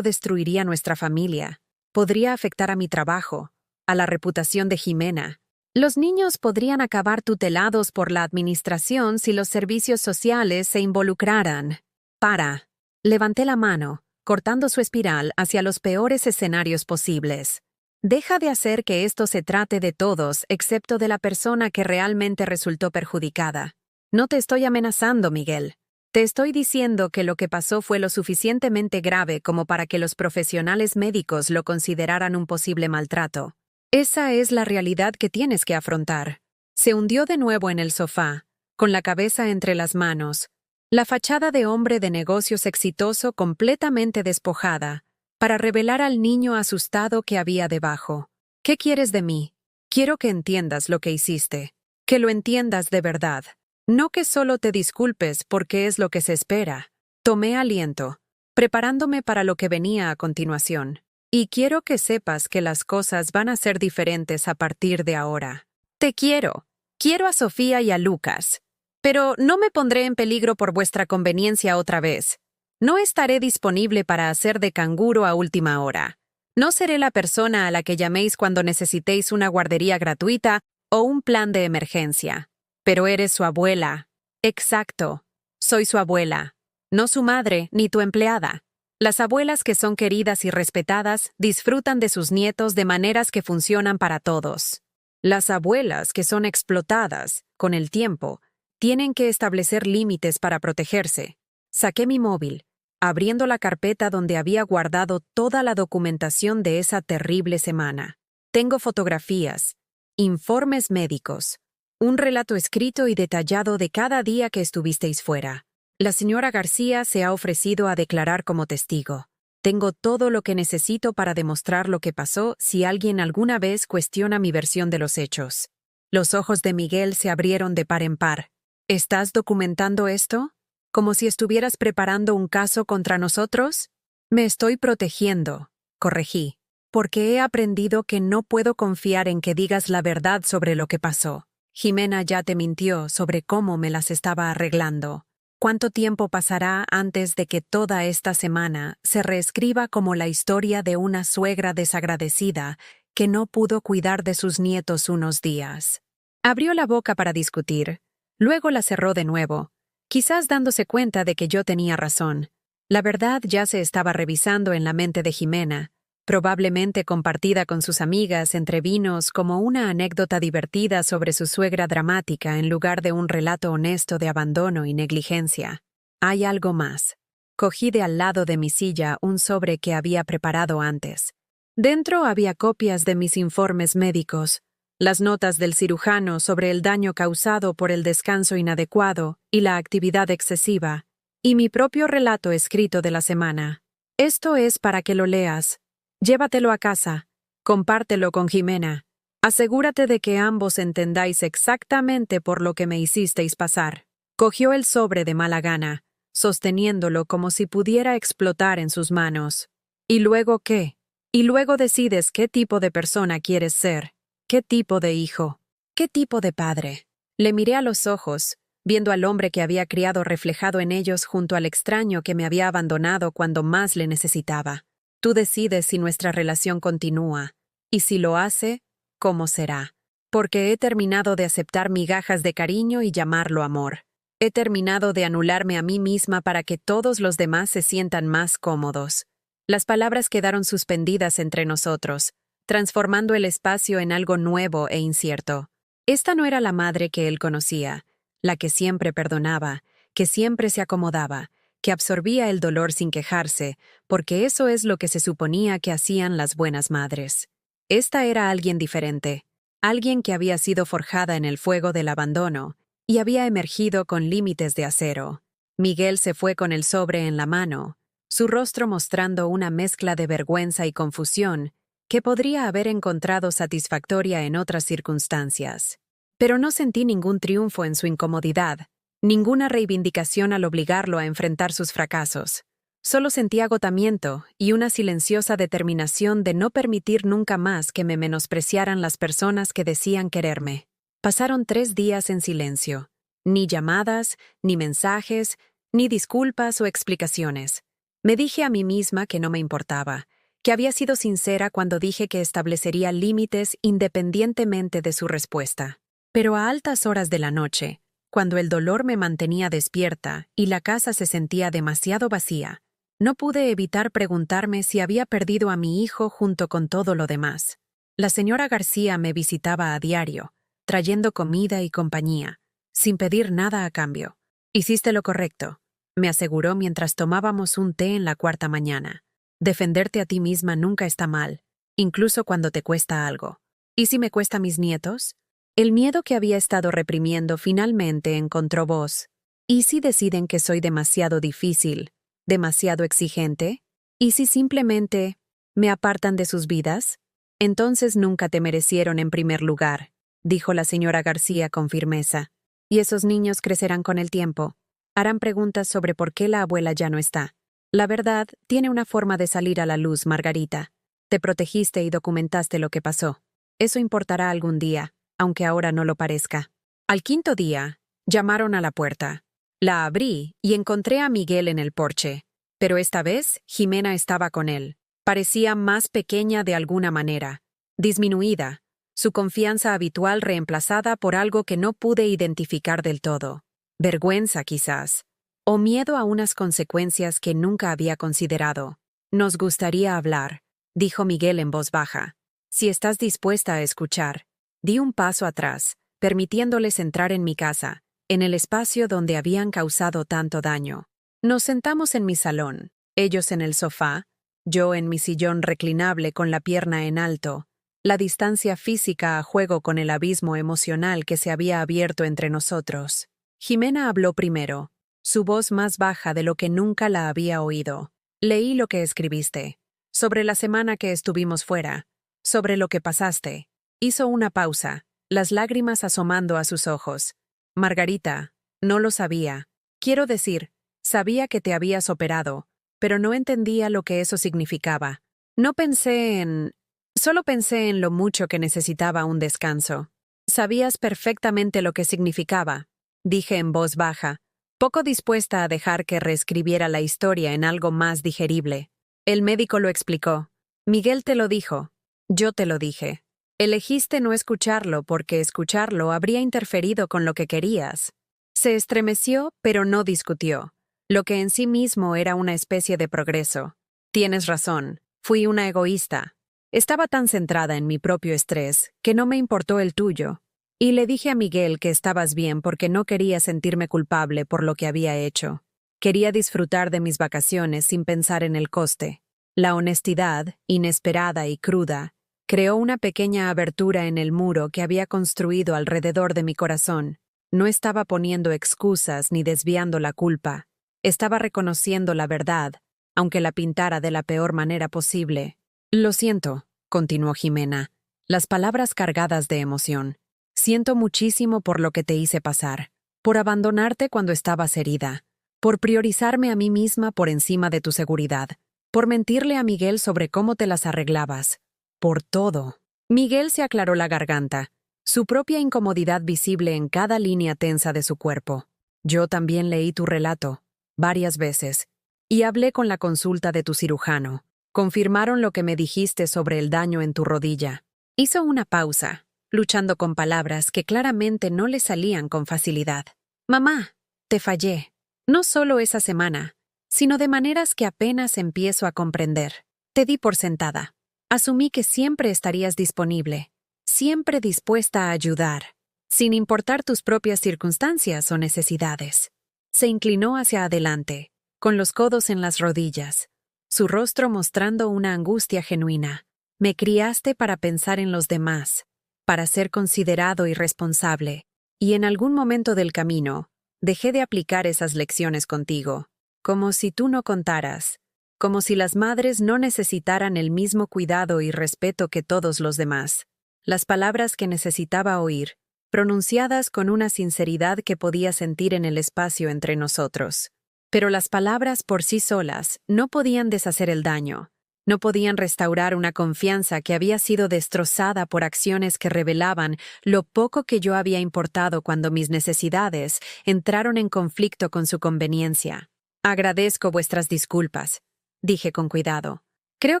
destruiría nuestra familia. Podría afectar a mi trabajo, a la reputación de Jimena. Los niños podrían acabar tutelados por la administración si los servicios sociales se involucraran. Para. Levanté la mano, cortando su espiral hacia los peores escenarios posibles. Deja de hacer que esto se trate de todos excepto de la persona que realmente resultó perjudicada. No te estoy amenazando, Miguel. Te estoy diciendo que lo que pasó fue lo suficientemente grave como para que los profesionales médicos lo consideraran un posible maltrato. Esa es la realidad que tienes que afrontar. Se hundió de nuevo en el sofá, con la cabeza entre las manos, la fachada de hombre de negocios exitoso completamente despojada, para revelar al niño asustado que había debajo. ¿Qué quieres de mí? Quiero que entiendas lo que hiciste, que lo entiendas de verdad. No que solo te disculpes porque es lo que se espera. Tomé aliento, preparándome para lo que venía a continuación. Y quiero que sepas que las cosas van a ser diferentes a partir de ahora. Te quiero. Quiero a Sofía y a Lucas. Pero no me pondré en peligro por vuestra conveniencia otra vez. No estaré disponible para hacer de canguro a última hora. No seré la persona a la que llaméis cuando necesitéis una guardería gratuita o un plan de emergencia. Pero eres su abuela. Exacto. Soy su abuela. No su madre ni tu empleada. Las abuelas que son queridas y respetadas disfrutan de sus nietos de maneras que funcionan para todos. Las abuelas que son explotadas, con el tiempo, tienen que establecer límites para protegerse. Saqué mi móvil, abriendo la carpeta donde había guardado toda la documentación de esa terrible semana. Tengo fotografías, informes médicos, un relato escrito y detallado de cada día que estuvisteis fuera. La señora García se ha ofrecido a declarar como testigo. Tengo todo lo que necesito para demostrar lo que pasó si alguien alguna vez cuestiona mi versión de los hechos. Los ojos de Miguel se abrieron de par en par. ¿Estás documentando esto? ¿Como si estuvieras preparando un caso contra nosotros? Me estoy protegiendo, corregí, porque he aprendido que no puedo confiar en que digas la verdad sobre lo que pasó. Jimena ya te mintió sobre cómo me las estaba arreglando. ¿Cuánto tiempo pasará antes de que toda esta semana se reescriba como la historia de una suegra desagradecida que no pudo cuidar de sus nietos unos días? Abrió la boca para discutir, luego la cerró de nuevo, quizás dándose cuenta de que yo tenía razón. La verdad ya se estaba revisando en la mente de Jimena, probablemente compartida con sus amigas entre vinos como una anécdota divertida sobre su suegra dramática en lugar de un relato honesto de abandono y negligencia. Hay algo más. Cogí de al lado de mi silla un sobre que había preparado antes. Dentro había copias de mis informes médicos, las notas del cirujano sobre el daño causado por el descanso inadecuado y la actividad excesiva, y mi propio relato escrito de la semana. Esto es para que lo leas. Llévatelo a casa. Compártelo con Jimena. Asegúrate de que ambos entendáis exactamente por lo que me hicisteis pasar. Cogió el sobre de mala gana, sosteniéndolo como si pudiera explotar en sus manos. ¿Y luego qué? Y luego decides qué tipo de persona quieres ser. ¿Qué tipo de hijo? ¿Qué tipo de padre? Le miré a los ojos, viendo al hombre que había criado reflejado en ellos junto al extraño que me había abandonado cuando más le necesitaba. Tú decides si nuestra relación continúa, y si lo hace, ¿cómo será? Porque he terminado de aceptar migajas de cariño y llamarlo amor. He terminado de anularme a mí misma para que todos los demás se sientan más cómodos. Las palabras quedaron suspendidas entre nosotros, transformando el espacio en algo nuevo e incierto. Esta no era la madre que él conocía, la que siempre perdonaba, que siempre se acomodaba, que absorbía el dolor sin quejarse, porque eso es lo que se suponía que hacían las buenas madres. Esta era alguien diferente, alguien que había sido forjada en el fuego del abandono y había emergido con límites de acero. Miguel se fue con el sobre en la mano, su rostro mostrando una mezcla de vergüenza y confusión que podría haber encontrado satisfactoria en otras circunstancias. Pero no sentí ningún triunfo en su incomodidad, ninguna reivindicación al obligarlo a enfrentar sus fracasos. Solo sentí agotamiento y una silenciosa determinación de no permitir nunca más que me menospreciaran las personas que decían quererme. Pasaron 3 días en silencio. Ni llamadas, ni mensajes, ni disculpas o explicaciones. Me dije a mí misma que no me importaba, que había sido sincera cuando dije que establecería límites independientemente de su respuesta. Pero a altas horas de la noche, cuando el dolor me mantenía despierta y la casa se sentía demasiado vacía, no pude evitar preguntarme si había perdido a mi hijo junto con todo lo demás. La señora García me visitaba a diario, trayendo comida y compañía, sin pedir nada a cambio. Hiciste lo correcto, me aseguró mientras tomábamos un té en la 4ª mañana. Defenderte a ti misma nunca está mal, incluso cuando te cuesta algo. ¿Y si me cuesta a mis nietos? El miedo que había estado reprimiendo finalmente encontró voz. ¿Y si deciden que soy demasiado difícil, demasiado exigente? ¿Y si simplemente me apartan de sus vidas? Entonces nunca te merecieron en primer lugar, dijo la señora García con firmeza. Y esos niños crecerán con el tiempo. Harán preguntas sobre por qué la abuela ya no está. La verdad tiene una forma de salir a la luz, Margarita. Te protegiste y documentaste lo que pasó. Eso importará algún día, aunque ahora no lo parezca. Al 5.º día, llamaron a la puerta. La abrí y encontré a Miguel en el porche. Pero esta vez, Jimena estaba con él. Parecía más pequeña de alguna manera, disminuida, su confianza habitual reemplazada por algo que no pude identificar del todo. Vergüenza, quizás. O miedo a unas consecuencias que nunca había considerado. Nos gustaría hablar, dijo Miguel en voz baja. Si estás dispuesta a escuchar. Di un paso atrás, permitiéndoles entrar en mi casa, en el espacio donde habían causado tanto daño. Nos sentamos en mi salón, ellos en el sofá, yo en mi sillón reclinable con la pierna en alto, la distancia física a juego con el abismo emocional que se había abierto entre nosotros. Jimena habló primero, su voz más baja de lo que nunca la había oído. Leí lo que escribiste, sobre la semana que estuvimos fuera, sobre lo que pasaste. Hizo una pausa, las lágrimas asomando a sus ojos. Margarita, no lo sabía. Quiero decir, sabía que te habías operado, pero no entendía lo que eso significaba. No pensé en... Solo pensé en lo mucho que necesitaba un descanso. Sabías perfectamente lo que significaba, dije en voz baja, poco dispuesta a dejar que reescribiera la historia en algo más digerible. El médico lo explicó. Miguel te lo dijo. Yo te lo dije. Elegiste no escucharlo porque escucharlo habría interferido con lo que querías. Se estremeció, pero no discutió, lo que en sí mismo era una especie de progreso. Tienes razón, fui una egoísta. Estaba tan centrada en mi propio estrés que no me importó el tuyo. Y le dije a Miguel que estabas bien porque no quería sentirme culpable por lo que había hecho. Quería disfrutar de mis vacaciones sin pensar en el coste. La honestidad, inesperada y cruda, creó una pequeña abertura en el muro que había construido alrededor de mi corazón. No estaba poniendo excusas ni desviando la culpa. Estaba reconociendo la verdad, aunque la pintara de la peor manera posible. Lo siento, continuó Jimena, las palabras cargadas de emoción. Siento muchísimo por lo que te hice pasar, por abandonarte cuando estabas herida, por priorizarme a mí misma por encima de tu seguridad, por mentirle a Miguel sobre cómo te las arreglabas, por todo. Miguel se aclaró la garganta, su propia incomodidad visible en cada línea tensa de su cuerpo. Yo también leí tu relato, varias veces, y hablé con la consulta de tu cirujano. Confirmaron lo que me dijiste sobre el daño en tu rodilla. Hizo una pausa, luchando con palabras que claramente no le salían con facilidad. Mamá, te fallé. No solo esa semana, sino de maneras que apenas empiezo a comprender. Te di por sentada. Asumí que siempre estarías disponible, siempre dispuesta a ayudar, sin importar tus propias circunstancias o necesidades. Se inclinó hacia adelante, con los codos en las rodillas, su rostro mostrando una angustia genuina. Me criaste para pensar en los demás, para ser considerado y responsable, y en algún momento del camino, dejé de aplicar esas lecciones contigo, como si tú no contaras, como si las madres no necesitaran el mismo cuidado y respeto que todos los demás. Las palabras que necesitaba oír, pronunciadas con una sinceridad que podía sentir en el espacio entre nosotros. Pero las palabras por sí solas no podían deshacer el daño, no podían restaurar una confianza que había sido destrozada por acciones que revelaban lo poco que yo había importado cuando mis necesidades entraron en conflicto con su conveniencia. Agradezco vuestras disculpas, dije con cuidado. Creo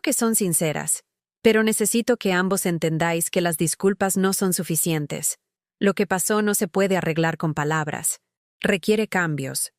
que son sinceras, pero necesito que ambos entendáis que las disculpas no son suficientes. Lo que pasó no se puede arreglar con palabras. Requiere cambios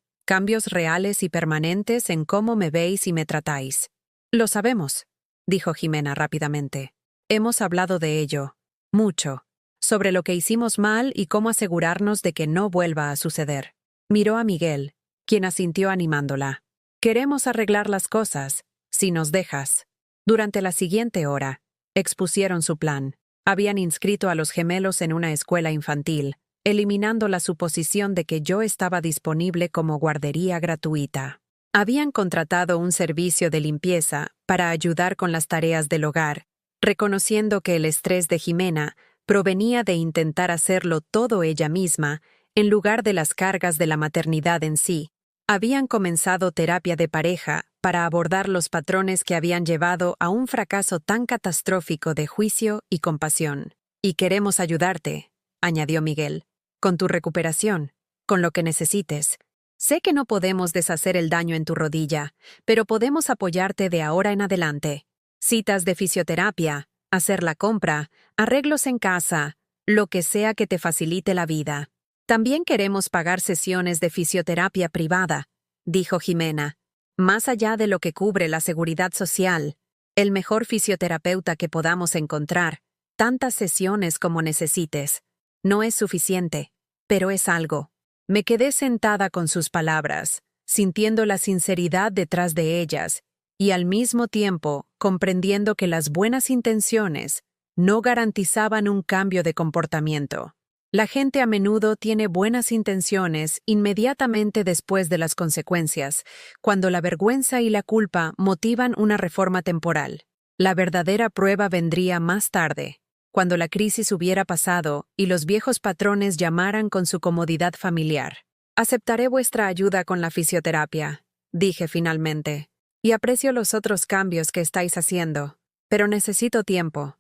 reales y permanentes en cómo me veis y me tratáis. Lo sabemos, dijo Jimena rápidamente. Hemos hablado de ello, mucho, sobre lo que hicimos mal y cómo asegurarnos de que no vuelva a suceder. Miró a Miguel, quien asintió animándola. Queremos arreglar las cosas, si nos dejas. Durante la siguiente hora, expusieron su plan. Habían inscrito a los gemelos en una escuela infantil, eliminando la suposición de que yo estaba disponible como guardería gratuita. Habían contratado un servicio de limpieza para ayudar con las tareas del hogar, reconociendo que el estrés de Jimena provenía de intentar hacerlo todo ella misma, en lugar de las cargas de la maternidad en sí. Habían comenzado terapia de pareja para abordar los patrones que habían llevado a un fracaso tan catastrófico de juicio y compasión. Y queremos ayudarte, añadió Miguel, con tu recuperación, con lo que necesites. Sé que no podemos deshacer el daño en tu rodilla, pero podemos apoyarte de ahora en adelante. Citas de fisioterapia, hacer la compra, arreglos en casa, lo que sea que te facilite la vida. También queremos pagar sesiones de fisioterapia privada, dijo Jimena. Más allá de lo que cubre la seguridad social, el mejor fisioterapeuta que podamos encontrar, tantas sesiones como necesites. No es suficiente, pero es algo. Me quedé sentada con sus palabras, sintiendo la sinceridad detrás de ellas, y al mismo tiempo comprendiendo que las buenas intenciones no garantizaban un cambio de comportamiento. La gente a menudo tiene buenas intenciones inmediatamente después de las consecuencias, cuando la vergüenza y la culpa motivan una reforma temporal. La verdadera prueba vendría más tarde, cuando la crisis hubiera pasado y los viejos patrones llamaran con su comodidad familiar. Aceptaré vuestra ayuda con la fisioterapia, dije finalmente, y aprecio los otros cambios que estáis haciendo, pero necesito tiempo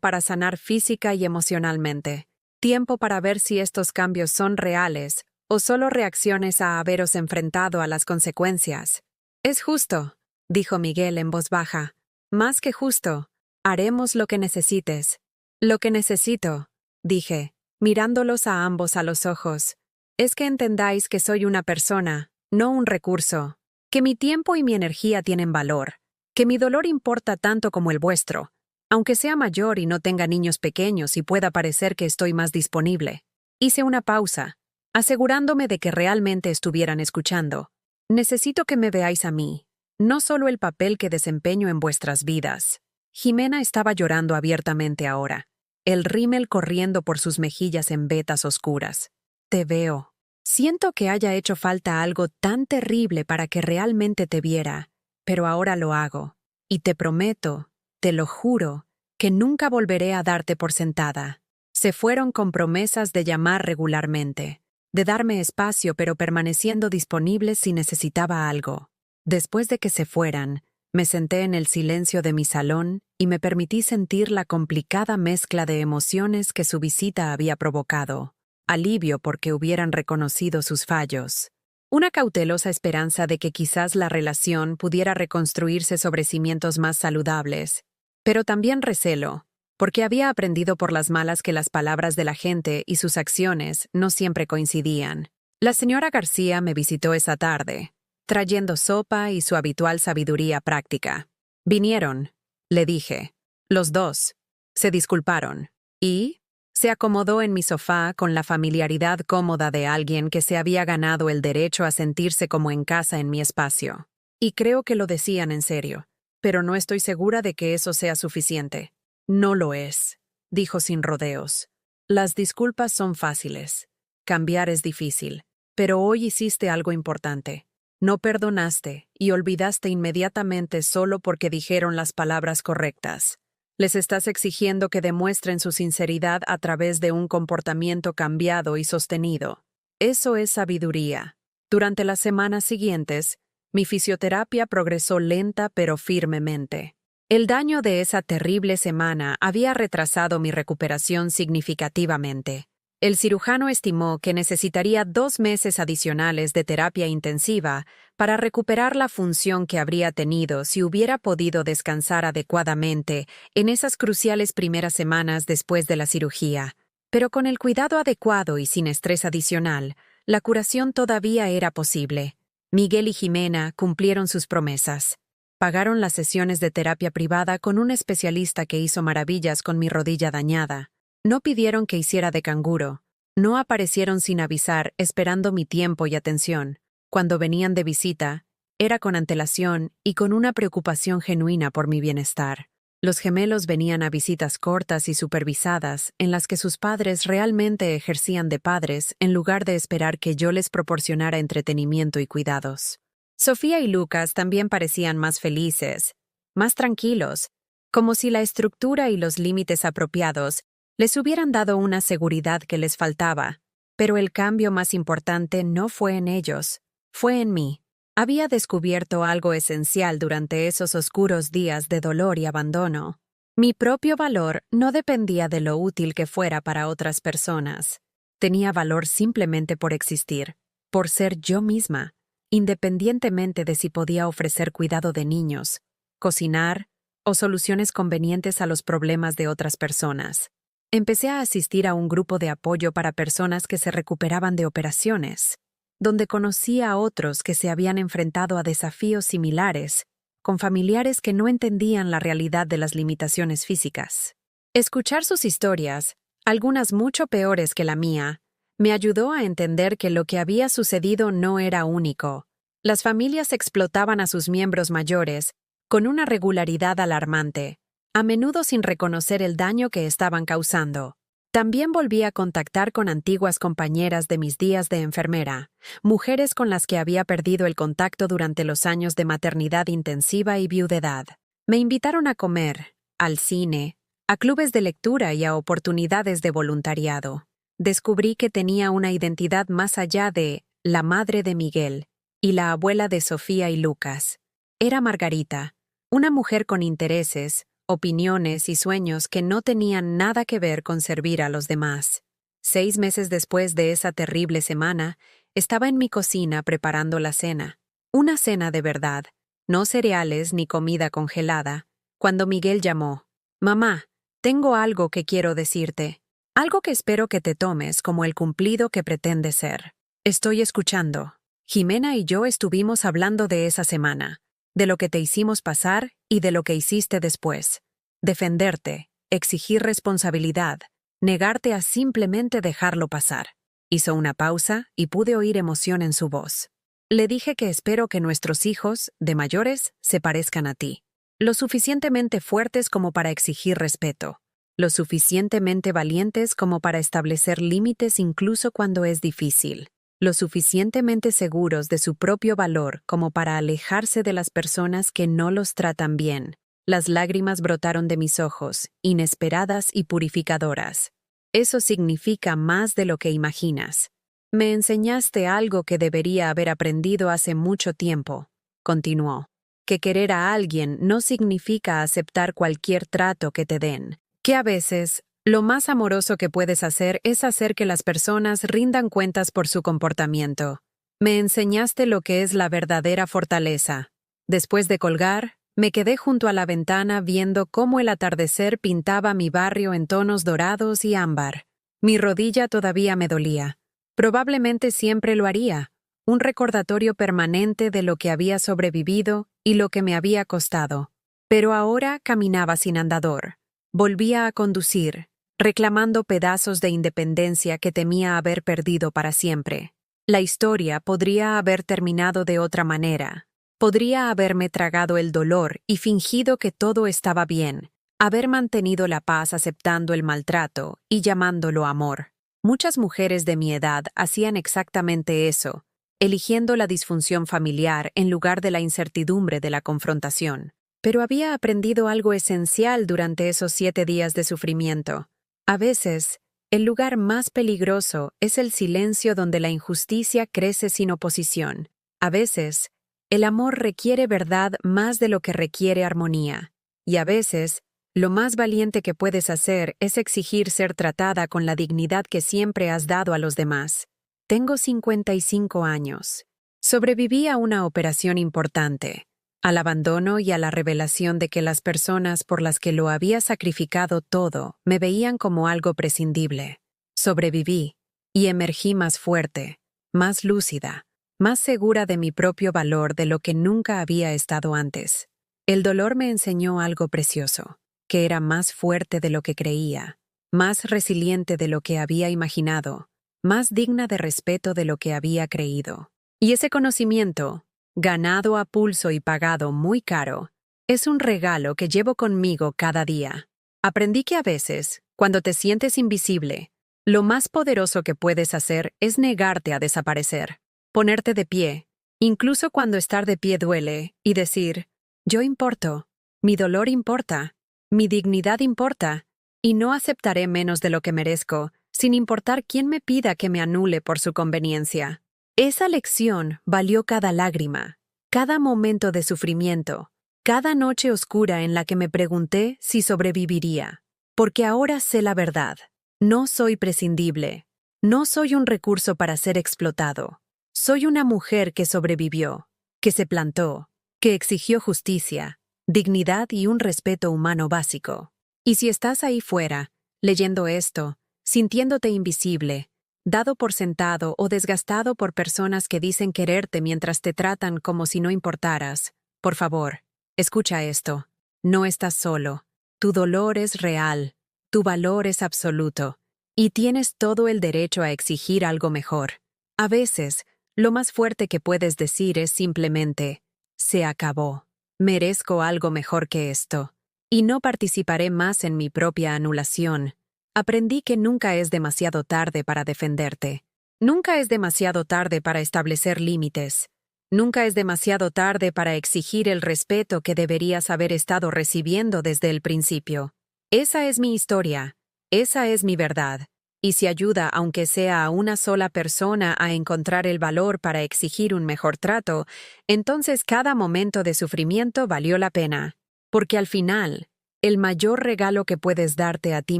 para sanar física y emocionalmente. Tiempo para ver si estos cambios son reales ¿O solo reacciones a haberos enfrentado a las consecuencias? Es justo, dijo Miguel en voz baja. Más que justo. Haremos lo que necesites. Lo que necesito, dije, mirándolos a ambos a los ojos, es que entendáis que soy una persona, no un recurso, que mi tiempo y mi energía tienen valor, que mi dolor importa tanto como el vuestro, aunque sea mayor y no tenga niños pequeños y pueda parecer que estoy más disponible. Hice una pausa, asegurándome de que realmente estuvieran escuchando. Necesito que me veáis a mí, no solo el papel que desempeño en vuestras vidas. Jimena estaba llorando abiertamente ahora, el rímel corriendo por sus mejillas en vetas oscuras. Te veo. Siento que haya hecho falta algo tan terrible para que realmente te viera, pero ahora lo hago. Y te prometo, te lo juro, que nunca volveré a darte por sentada. Se fueron con promesas de llamar regularmente, de darme espacio pero permaneciendo disponibles si necesitaba algo. Después de que se fueran, me senté en el silencio de mi salón y me permití sentir la complicada mezcla de emociones que su visita había provocado. Alivio porque hubieran reconocido sus fallos. Una cautelosa esperanza de que quizás la relación pudiera reconstruirse sobre cimientos más saludables. Pero también recelo, porque había aprendido por las malas que las palabras de la gente y sus acciones no siempre coincidían. La señora García me visitó esa tarde, trayendo sopa y su habitual sabiduría práctica. Vinieron, le dije. Los dos. Se disculparon. Y se acomodó en mi sofá con la familiaridad cómoda de alguien que se había ganado el derecho a sentirse como en casa en mi espacio. Y creo que lo decían en serio, pero no estoy segura de que eso sea suficiente. No lo es, dijo sin rodeos. Las disculpas son fáciles. Cambiar es difícil. Pero hoy hiciste algo importante. No perdonaste y olvidaste inmediatamente solo porque dijeron las palabras correctas. Les estás exigiendo que demuestren su sinceridad a través de un comportamiento cambiado y sostenido. Eso es sabiduría. Durante las semanas siguientes, mi fisioterapia progresó lenta pero firmemente. El daño de esa terrible semana había retrasado mi recuperación significativamente. El cirujano estimó que necesitaría 2 meses adicionales de terapia intensiva para recuperar la función que habría tenido si hubiera podido descansar adecuadamente en esas cruciales primeras semanas después de la cirugía. Pero con el cuidado adecuado y sin estrés adicional, la curación todavía era posible. Miguel y Jimena cumplieron sus promesas. Pagaron las sesiones de terapia privada con un especialista que hizo maravillas con mi rodilla dañada. No pidieron que hiciera de canguro. No aparecieron sin avisar, esperando mi tiempo y atención. Cuando venían de visita, era con antelación y con una preocupación genuina por mi bienestar. Los gemelos venían a visitas cortas y supervisadas, en las que sus padres realmente ejercían de padres en lugar de esperar que yo les proporcionara entretenimiento y cuidados. Sofía y Lucas también parecían más felices, más tranquilos, como si la estructura y los límites apropiados les hubieran dado una seguridad que les faltaba, pero el cambio más importante no fue en ellos, fue en mí. Había descubierto algo esencial durante esos oscuros días de dolor y abandono. Mi propio valor no dependía de lo útil que fuera para otras personas. Tenía valor simplemente por existir, por ser yo misma, independientemente de si podía ofrecer cuidado de niños, cocinar o soluciones convenientes a los problemas de otras personas. Empecé a asistir a un grupo de apoyo para personas que se recuperaban de operaciones, donde conocí a otros que se habían enfrentado a desafíos similares, con familiares que no entendían la realidad de las limitaciones físicas. Escuchar sus historias, algunas mucho peores que la mía, me ayudó a entender que lo que había sucedido no era único. Las familias explotaban a sus miembros mayores con una regularidad alarmante, a menudo sin reconocer el daño que estaban causando. También volví a contactar con antiguas compañeras de mis días de enfermera, mujeres con las que había perdido el contacto durante los años de maternidad intensiva y viudedad. Me invitaron a comer, al cine, a clubes de lectura y a oportunidades de voluntariado. Descubrí que tenía una identidad más allá de la madre de Miguel y la abuela de Sofía y Lucas. Era Margarita, una mujer con intereses, opiniones y sueños que no tenían nada que ver con servir a los demás. 6 meses después de esa terrible semana, estaba en mi cocina preparando la cena. Una cena de verdad, no cereales ni comida congelada, cuando Miguel llamó. Mamá, tengo algo que quiero decirte. Algo que espero que te tomes como el cumplido que pretende ser. Estoy escuchando. Jimena y yo estuvimos hablando de esa semana, de lo que te hicimos pasar y de lo que hiciste después. Defenderte, exigir responsabilidad, negarte a simplemente dejarlo pasar. Hizo una pausa y pude oír emoción en su voz. Le dije que espero que nuestros hijos, de mayores, se parezcan a ti. Lo suficientemente fuertes como para exigir respeto. Lo suficientemente valientes como para establecer límites incluso cuando es difícil. Lo suficientemente seguros de su propio valor como para alejarse de las personas que no los tratan bien. Las lágrimas brotaron de mis ojos, inesperadas y purificadoras. Eso significa más de lo que imaginas. Me enseñaste algo que debería haber aprendido hace mucho tiempo, continuó. Que querer a alguien no significa aceptar cualquier trato que te den. Que a veces, lo más amoroso que puedes hacer es hacer que las personas rindan cuentas por su comportamiento. Me enseñaste lo que es la verdadera fortaleza. Después de colgar, me quedé junto a la ventana viendo cómo el atardecer pintaba mi barrio en tonos dorados y ámbar. Mi rodilla todavía me dolía. Probablemente siempre lo haría. Un recordatorio permanente de lo que había sobrevivido y lo que me había costado. Pero ahora caminaba sin andador. Volvía a conducir, reclamando pedazos de independencia que temía haber perdido para siempre. La historia podría haber terminado de otra manera. Podría haberme tragado el dolor y fingido que todo estaba bien, haber mantenido la paz aceptando el maltrato y llamándolo amor. Muchas mujeres de mi edad hacían exactamente eso, eligiendo la disfunción familiar en lugar de la incertidumbre de la confrontación. Pero había aprendido algo esencial durante esos 7 días de sufrimiento. A veces, el lugar más peligroso es el silencio donde la injusticia crece sin oposición. A veces, el amor requiere verdad más de lo que requiere armonía. Y a veces, lo más valiente que puedes hacer es exigir ser tratada con la dignidad que siempre has dado a los demás. Tengo 55 años. Sobreviví a una operación importante, al abandono y a la revelación de que las personas por las que lo había sacrificado todo me veían como algo prescindible. Sobreviví y emergí más fuerte, más lúcida, más segura de mi propio valor de lo que nunca había estado antes. El dolor me enseñó algo precioso, que era más fuerte de lo que creía, más resiliente de lo que había imaginado, más digna de respeto de lo que había creído. Y ese conocimiento, ganado a pulso y pagado muy caro, es un regalo que llevo conmigo cada día. Aprendí que a veces, cuando te sientes invisible, lo más poderoso que puedes hacer es negarte a desaparecer, ponerte de pie, incluso cuando estar de pie duele, y decir, yo importo, mi dolor importa, mi dignidad importa, y no aceptaré menos de lo que merezco, sin importar quién me pida que me anule por su conveniencia. Esa lección valió cada lágrima, cada momento de sufrimiento, cada noche oscura en la que me pregunté si sobreviviría. Porque ahora sé la verdad. No soy prescindible. No soy un recurso para ser explotado. Soy una mujer que sobrevivió, que se plantó, que exigió justicia, dignidad y un respeto humano básico. Y si estás ahí fuera, leyendo esto, sintiéndote invisible, dado por sentado o desgastado por personas que dicen quererte mientras te tratan como si no importaras, por favor, escucha esto. No estás solo. Tu dolor es real. Tu valor es absoluto. Y tienes todo el derecho a exigir algo mejor. A veces, lo más fuerte que puedes decir es simplemente, se acabó. Merezco algo mejor que esto. Y no participaré más en mi propia anulación. Aprendí que nunca es demasiado tarde para defenderte. Nunca es demasiado tarde para establecer límites. Nunca es demasiado tarde para exigir el respeto que deberías haber estado recibiendo desde el principio. Esa es mi historia. Esa es mi verdad. Y si ayuda, aunque sea a una sola persona, a encontrar el valor para exigir un mejor trato, entonces cada momento de sufrimiento valió la pena. Porque al final, El mayor regalo que puedes darte a ti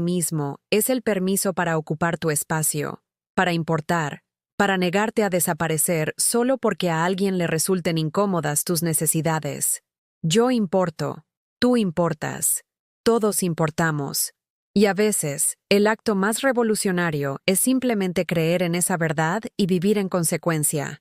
mismo es el permiso para ocupar tu espacio, para importar, para negarte a desaparecer solo porque a alguien le resulten incómodas tus necesidades. Yo importo, tú importas, todos importamos. Y a veces, el acto más revolucionario es simplemente creer en esa verdad y vivir en consecuencia.